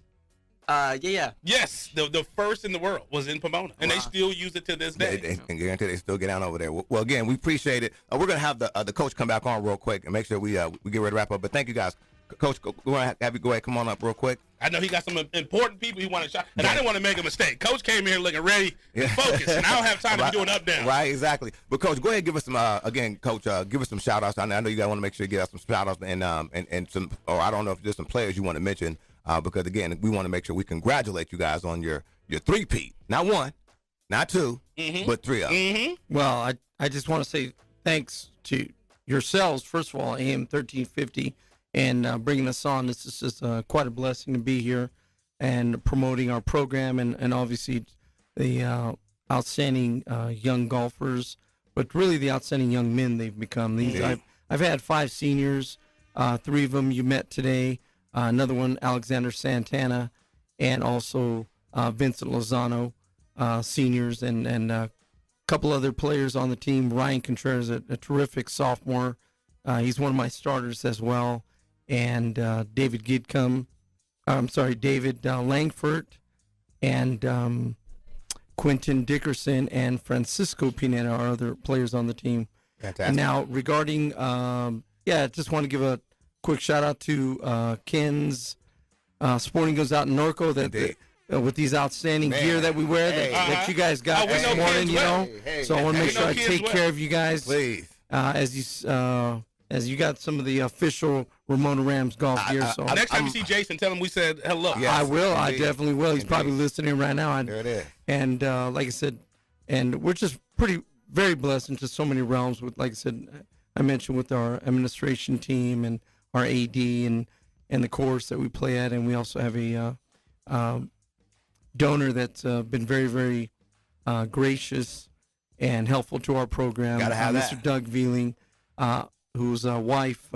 Yeah. Yes, the first in the world was in Pomona, and they still use it to this day. They can guarantee they still get down over there. Well, again, we appreciate it. We're gonna have the coach come back on real quick and make sure we get ready to wrap up. But thank you guys, Coach. We're gonna have you go ahead, come on up real quick. I know he got some important people he wanted to shot, and I didn't want to make a mistake. Coach came here looking ready, and focused, and I don't have time to be doing up down. Right, exactly. But Coach, go ahead, and give us some Coach, give us some shout outs. I know you guys want to make sure you give us some shout outs and some, or I don't know if there's some players you want to mention. Because again, we want to make sure we congratulate you guys on your three-peat. Not one, not two, but three of them. Mm-hmm. Well, I just want to say thanks to yourselves, first of all, AM 1350, and bringing us on. This is just quite a blessing to be here and promoting our program and obviously the outstanding young golfers, but really the outstanding young men they've become. I've had 5 seniors, 3 of them you met today. Another one, Alexander Santana, and also Vincent Lozano, seniors, and a couple other players on the team. Ryan Contreras, a terrific sophomore. He's one of my starters as well. And David Langford, and Quentin Dickerson, and Francisco Pineda are other players on the team. Fantastic. Now, regarding, I just want to give a quick shout out to Ken's Sporting Goods out in Norco with these outstanding gear that we wear that you guys got this morning, So I want to make sure I take care of you guys. Please. As you got some of the official Ramona Rams golf gear. So next time you see Jason, tell him we said hello. Yes, I will. indeed. I definitely will. He's probably listening right now. There it is. And like I said, and we're just very blessed into so many realms. With, like I said, I mentioned with our administration team and our AD and the course that we play at, and we also have a donor that's been very, very gracious and helpful to our program. Gotta have Mr. that. Doug Veeling, whose wife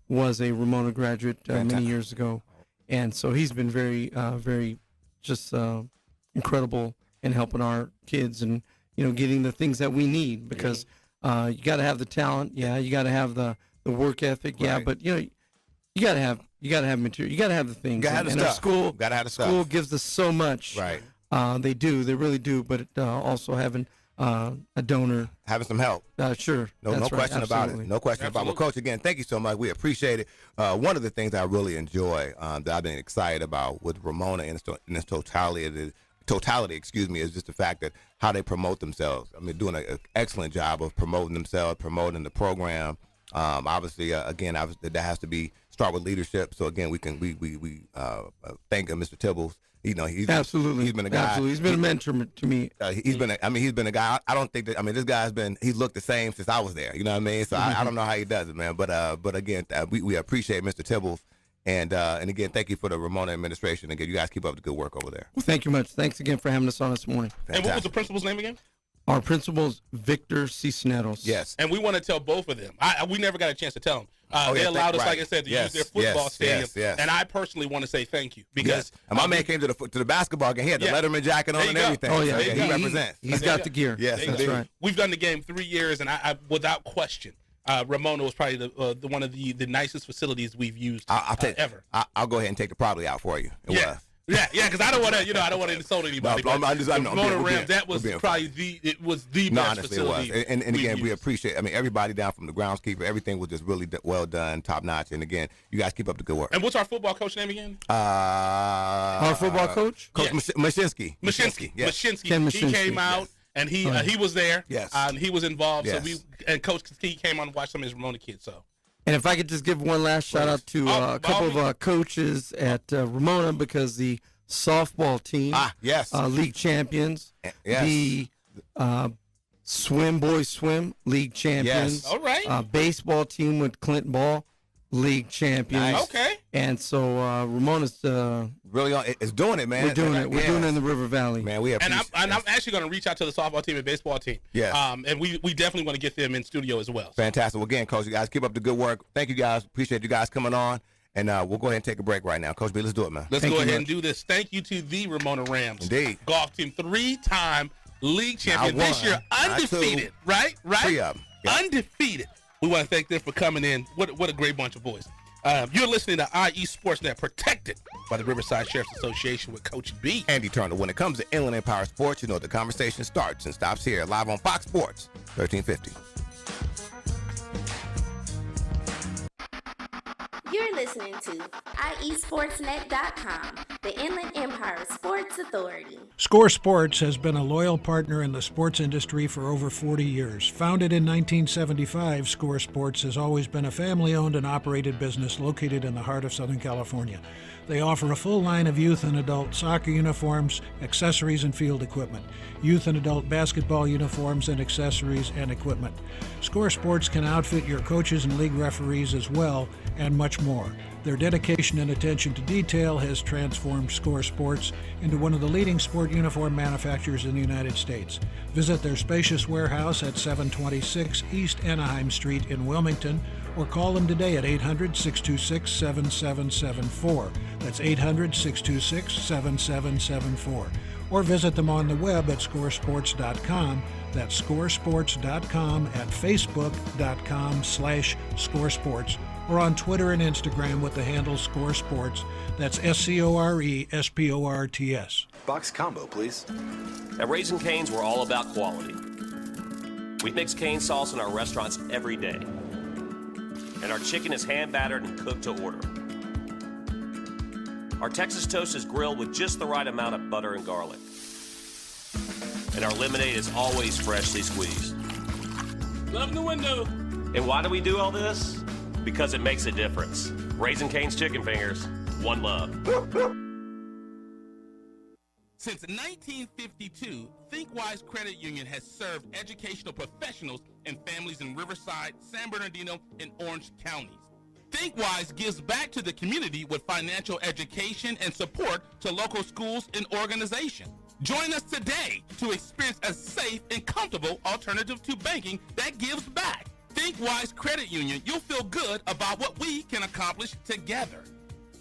was a Ramona graduate many years ago, and so he's been very, very just incredible in helping our kids and getting the things that we need, because you got to have the talent, you got to have the work ethic, but you got to have material, you got to have the things. Gotta have the and stuff. School, Gotta have the school stuff. gives us so much. Right. They really do, but also having a donor, having some help. Sure. No question about it. No question about it. Well, Coach, again, thank you so much. We appreciate it. One of the things I really enjoy that I've been excited about with Ramona in its totality, is just the fact that how they promote themselves. I mean, doing an excellent job of promoting themselves, promoting the program. Obviously, again, that has to start with leadership. So again, we thank Mr. Tibbles. Absolutely. He's been a guy. Absolutely. He's been a mentor to me. He's been a guy. I don't think that. I mean, this guy's he's looked the same since I was there. You know what I mean? So I don't know how he does it, man. But again, we appreciate Mr. Tibbles, and again, thank you for the Ramona administration. Again, you guys keep up the good work over there. Well, thank you much. Thanks again for having us on this morning. Fantastic. And what was the principal's name again? Our principal's Victor Cisneros. Yes. And we want to tell both of them. We never got a chance to tell them. They allowed us, like I said, to use their football stadium. Yes. And I personally want to say thank you because and my man came to the basketball game. He had the Letterman jacket on and everything. Oh, yeah. So, he represents. He's got the gear. Yes, that's right. We've done the game 3 years, and I without question, Ramona was probably the one of the nicest facilities we've used ever. I'll go ahead and take the probably out for you. It was. Yeah, because I don't want to, I don't want to insult anybody. No, but Ramona Rams, that was probably the best honestly, facility. it was. And again, we appreciate. I mean, everybody down from the groundskeeper, everything was just really well done, top notch. And again, you guys keep up the good work. And what's our football coach name again? Our football coach, Coach Mashinsky. Yes. Ken Mashinsky. He came out. Yes. And he was there. Yes. And he was involved. Yes. So Coach Key came on to watch some of his Ramona kids. So. And if I could just give one last shout out to a couple of coaches at Ramona, because the softball team, league champions, the boys swim league champions, all right, baseball team with Clinton Ball, league champions. Nice. Okay. And so Ramona's really is doing it, man. We're doing it. We're doing it in the River Valley, man. We have. And I'm actually going to reach out to the softball team and baseball team. Yeah. And we definitely want to get them in studio as well. Fantastic. Well, again, Coach, you guys keep up the good work. Thank you guys. Appreciate you guys coming on. And we'll go ahead and take a break right now. Coach B, let's do it, man. Let's go ahead and do this. Thank you to the Ramona Rams. Indeed. Golf team, 3-time league champion this year, undefeated. Right? 3 of them. Yep. Undefeated. We want to thank them for coming in. What a great bunch of boys. You're listening to IE Sportsnet, protected by the Riverside Sheriff's Association with Coach B. Andy Turner. When it comes to Inland Empire Sports, the conversation starts and stops here, live on Fox Sports 1350. You're listening to IESportsNet.com, the Inland Empire Sports Authority. Score Sports has been a loyal partner in the sports industry for over 40 years. Founded in 1975, Score Sports has always been a family-owned and operated business located in the heart of Southern California. They offer a full line of youth and adult soccer uniforms, accessories, and field equipment, youth and adult basketball uniforms and accessories and equipment. Score Sports can outfit your coaches and league referees as well, and much more. Their dedication and attention to detail has transformed Score Sports into one of the leading sport uniform manufacturers in the United States. Visit their spacious warehouse at 726 East Anaheim Street in Wilmington, or call them today at 800-626-7774. That's 800-626-7774. Or visit them on the web at scoresports.com. That's scoresports.com, at facebook.com/scoresports, or on Twitter and Instagram with the handle Score Sports. That's SCORESPORTS. Box combo, please. At Raising Cane's, we're all about quality. We mix cane sauce in our restaurants every day. And our chicken is hand battered and cooked to order. Our Texas toast is grilled with just the right amount of butter and garlic. And our lemonade is always freshly squeezed. Love the window. And why do we do all this? Because it makes a difference. Raising Cane's Chicken Fingers, one love. Since 1952, ThinkWise Credit Union has served educational professionals and families in Riverside, San Bernardino, and Orange counties. ThinkWise gives back to the community with financial education and support to local schools and organizations. Join us today to experience a safe and comfortable alternative to banking that gives back. ThinkWise Credit Union, you'll feel good about what we can accomplish together.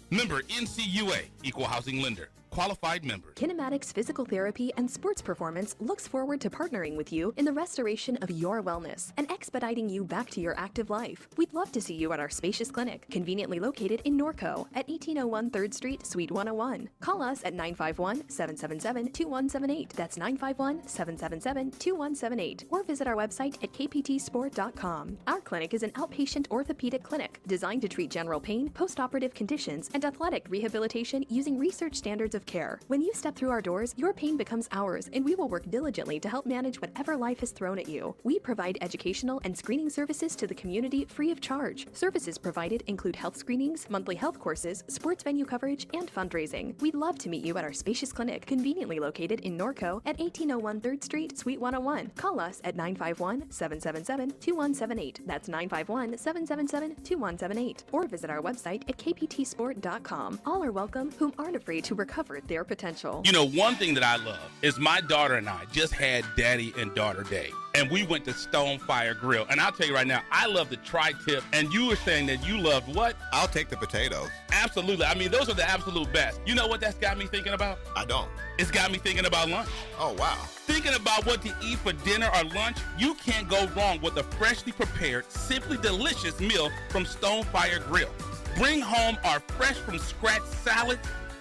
Member NCUA, Equal Housing Lender. Qualified members. Kinematics Physical Therapy and Sports Performance looks forward to partnering with you in the restoration of your wellness and expediting you back to your active life. We'd love to see you at our spacious clinic, conveniently located in Norco at 1801 3rd Street, Suite 101. Call us at 951-777-2178. That's 951-777-2178. Or visit our website at kptsport.com. Our clinic is an outpatient orthopedic clinic designed to treat general pain, postoperative conditions, and athletic rehabilitation using research standards of care. When you step through our doors, your pain becomes ours, and we will work diligently to help manage whatever life has thrown at you. We provide educational and screening services to the community free of charge. Services provided include health screenings, monthly health courses, sports venue coverage, and fundraising. We'd love to meet you at our spacious clinic, conveniently located in Norco at 1801 3rd Street, Suite 101. Call us at 951-777-2178. That's 951-777-2178. Or visit our website at kptsport.com. All are welcome whom aren't afraid to recover their potential. You know, one thing that I love is my daughter and I just had Daddy and Daughter Day, and we went to Stonefire Grill. And I'll tell you right now, I love the tri-tip, and you were saying that you loved what? I'll take the potatoes. Absolutely. I mean, those are the absolute best. You know what that's got me thinking about? I don't. It's got me thinking about lunch. Oh, wow. Thinking about what to eat for dinner or lunch, you can't go wrong with a freshly prepared, simply delicious meal from Stonefire Grill. Bring home our fresh from scratch salad,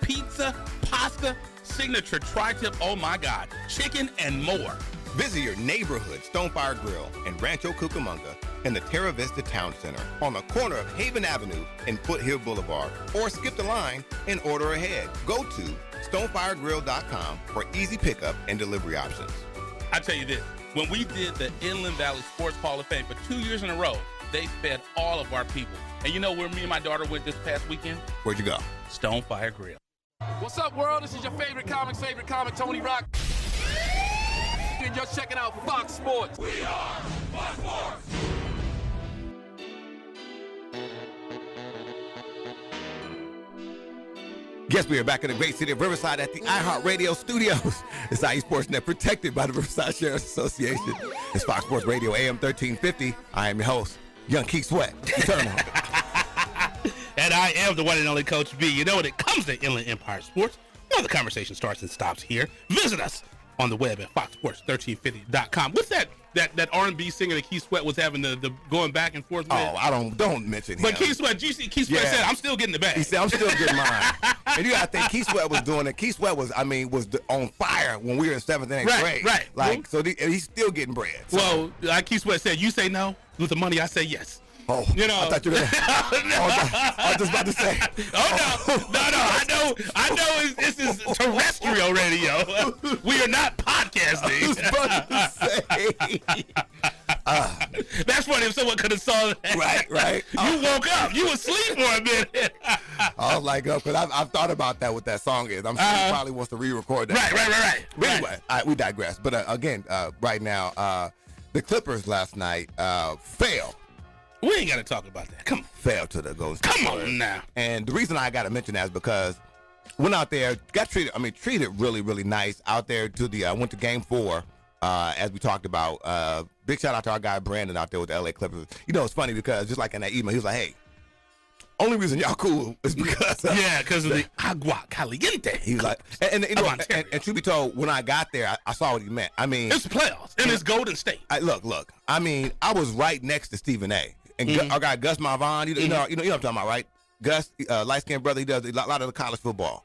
pizza, pasta, signature tri-tip, oh my God, chicken, and more. Visit your neighborhood Stonefire Grill in Rancho Cucamonga in the Terra Vista Town Center on the corner of Haven Avenue and Foothill Boulevard, or skip the line and order ahead. Go to stonefiregrill.com for easy pickup and delivery options. I tell you this, when we did the Inland Valley Sports Hall of Fame for 2 years in a row, they fed all of our people. And you know where me and my daughter went this past weekend? Where'd you go? Stonefire Grill. What's up, world? This is your favorite comic, Tony Rock. And you're checking out Fox Sports. We are Fox Sports. Yes, we are back in the great city of Riverside at the iHeartRadio studios. It's IE Sportsnet, protected by the Riverside Sheriff's Association. It's Fox Sports Radio, AM 1350. I am your host, Young Keith Sweat. And I am the one and only Coach B. You know, when it comes to Inland Empire Sports, you know the conversation starts and stops here. Visit us on the web at foxsports1350.com. What's that R&B singer that Keith Sweat was having the going back and forth with? Oh, I don't mention him. But Keith Sweat, you see, Keith Sweat said, I'm still getting the bag. He said, I'm still getting mine. And you got to think Keith Sweat was doing it. Keith Sweat was on fire when we were in 7th and 8th grade. Right. Like, so he's still getting bread. So. Well, like Keith Sweat said, you say no with the money, I say yes. Oh, you know, I thought you were I was just about to say. No. I know this is terrestrial radio. We are not podcasting. I was about to say. That's funny if someone could have saw that. Right. You woke up. You were asleep for a minute. I was like, because I've thought about that, what that song is. I'm sure he probably wants to re-record that. Right. But anyway, we digress. But again, right now, the Clippers last night failed. We ain't got to talk about that. Come on. Failed to the Golden State Come Warriors. on now. And the reason I got to mention that is because went out there, got treated really, really nice out there to the, went to game 4, as we talked about. Big shout out to our guy Brandon out there with the LA Clippers. You know, it's funny because just like in that email, he was like, hey, only reason y'all cool is because of the agua caliente. He was like, and truth be told, when I got there, I saw what he meant. I mean, it's playoffs and it's Golden State. Look. I mean, I was right next to Stephen A. And our guy Gus Malvine, you know what I'm talking about, right? Gus, light skinned brother, he does a lot of the college football.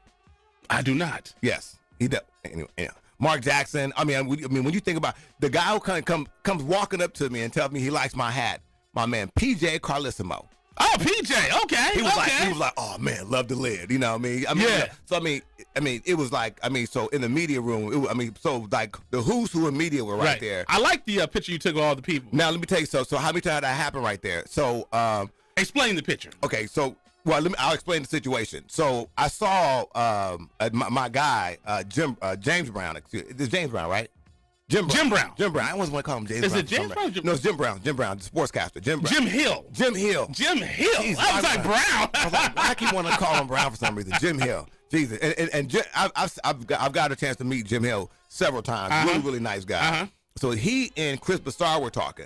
I do not. Yes, he does. Anyway, yeah. Mark Jackson. I mean, when you think about the guy who comes walking up to me and tells me he likes my hat, my man PJ Carlissimo. Oh, PJ, okay. He was like, oh man, love the lid. You know what I mean? Yeah. So I mean, it was like, so in the media room, so like the who's who in media were right there. I like the picture you took of all the people. Now let me tell you, so how me tell you how that happened right there. So explain the picture. Okay, so I'll explain the situation. So I saw my guy James Brown. It's James Brown, right? Jim Brown. I always want to call him James Brown. Is it James Brown? No, it's Jim Brown, the sportscaster. Jim Hill. Jeez, I was like Brown. I was like, I keep wanting to call him Brown for some reason. Jim Hill. Jesus. And I've got a chance to meet Jim Hill several times. Really, really nice guy. So he and Chris Bassar were talking.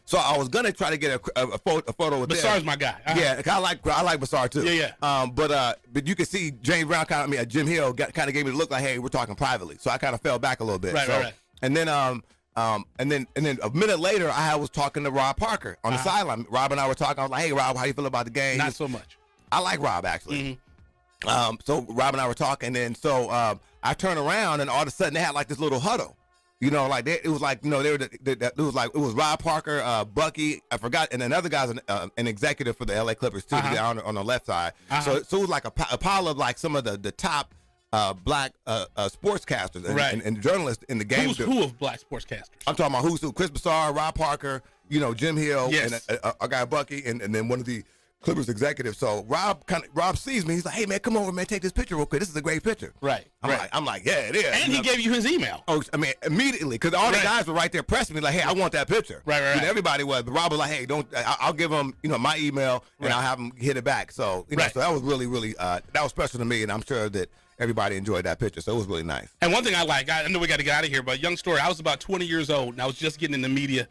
So I was gonna try to get a photo with Bassar's my guy. Yeah, I like Bassar too. Yeah. But you can see James Brown Jim Hill kind of gave me the look like, hey, we're talking privately. So I kind of fell back a little bit. Right. And then and then a minute later, I was talking to Rob Parker on the sideline. Rob and I were talking. I was like, hey, Rob, how you feel about the game? Not so much. I like Rob actually. So Rob and I were talking, and then I turned around, and all of a sudden they had like this little huddle. You know, like it was like, it was Rob Parker, Bucky, I forgot, and another guy's an executive for the LA Clippers too, on the left side. So it was like a pile of like some of the top black sportscasters and journalists in the game. Who's who of black sportscasters? I'm talking about who's who: Chris Bassar, Rob Parker, Jim Hill, yes, and our guy Bucky, and then one of the Clippers executive. So Rob sees me. He's like, "Hey man, come over, man, take this picture real quick. This is a great picture." Right. I'm like, yeah, it is. And he gave you his email. Oh, I mean, immediately, because all the guys were right there pressing me like, "Hey, I want that picture." Right. Everybody was, but Rob was like, "Hey, don't." I'll give him, my email, and I'll have him hit it back. So, so that was really, really, that was special to me, and I'm sure that everybody enjoyed that picture. So it was really nice. And one thing I like, I know we got to get out of here, but young story. I was about 20 years old, and I was just getting in the media.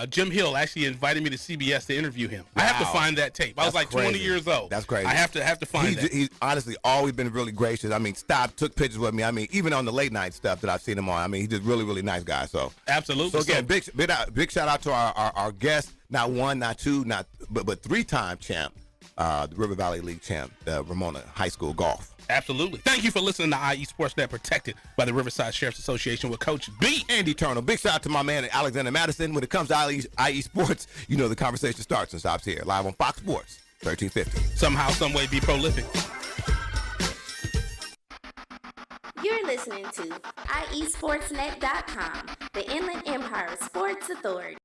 Jim Hill actually invited me to CBS to interview him. Wow. I have to find that tape. I was like crazy. 20 years old. That's crazy. I have to find that. He's honestly always been really gracious. I mean, took pictures with me. I mean, even on the late night stuff that I've seen him on. I mean, he's just really, really nice guy. So absolutely. So again, big shout out to our guest. Not one, not two, but 3-time champ. the River Valley League champ, Ramona High School golf. Absolutely. Thank you for listening to IE Sportsnet, protected by the Riverside Sheriff's Association with Coach B. Andy Turner. Big shout out to my man Alexander Madison. When it comes to IE Sports, you know the conversation starts and stops here, live on Fox Sports 1350. Somehow, some way, be prolific. You're listening to IESportsnet.com, the Inland Empire Sports Authority.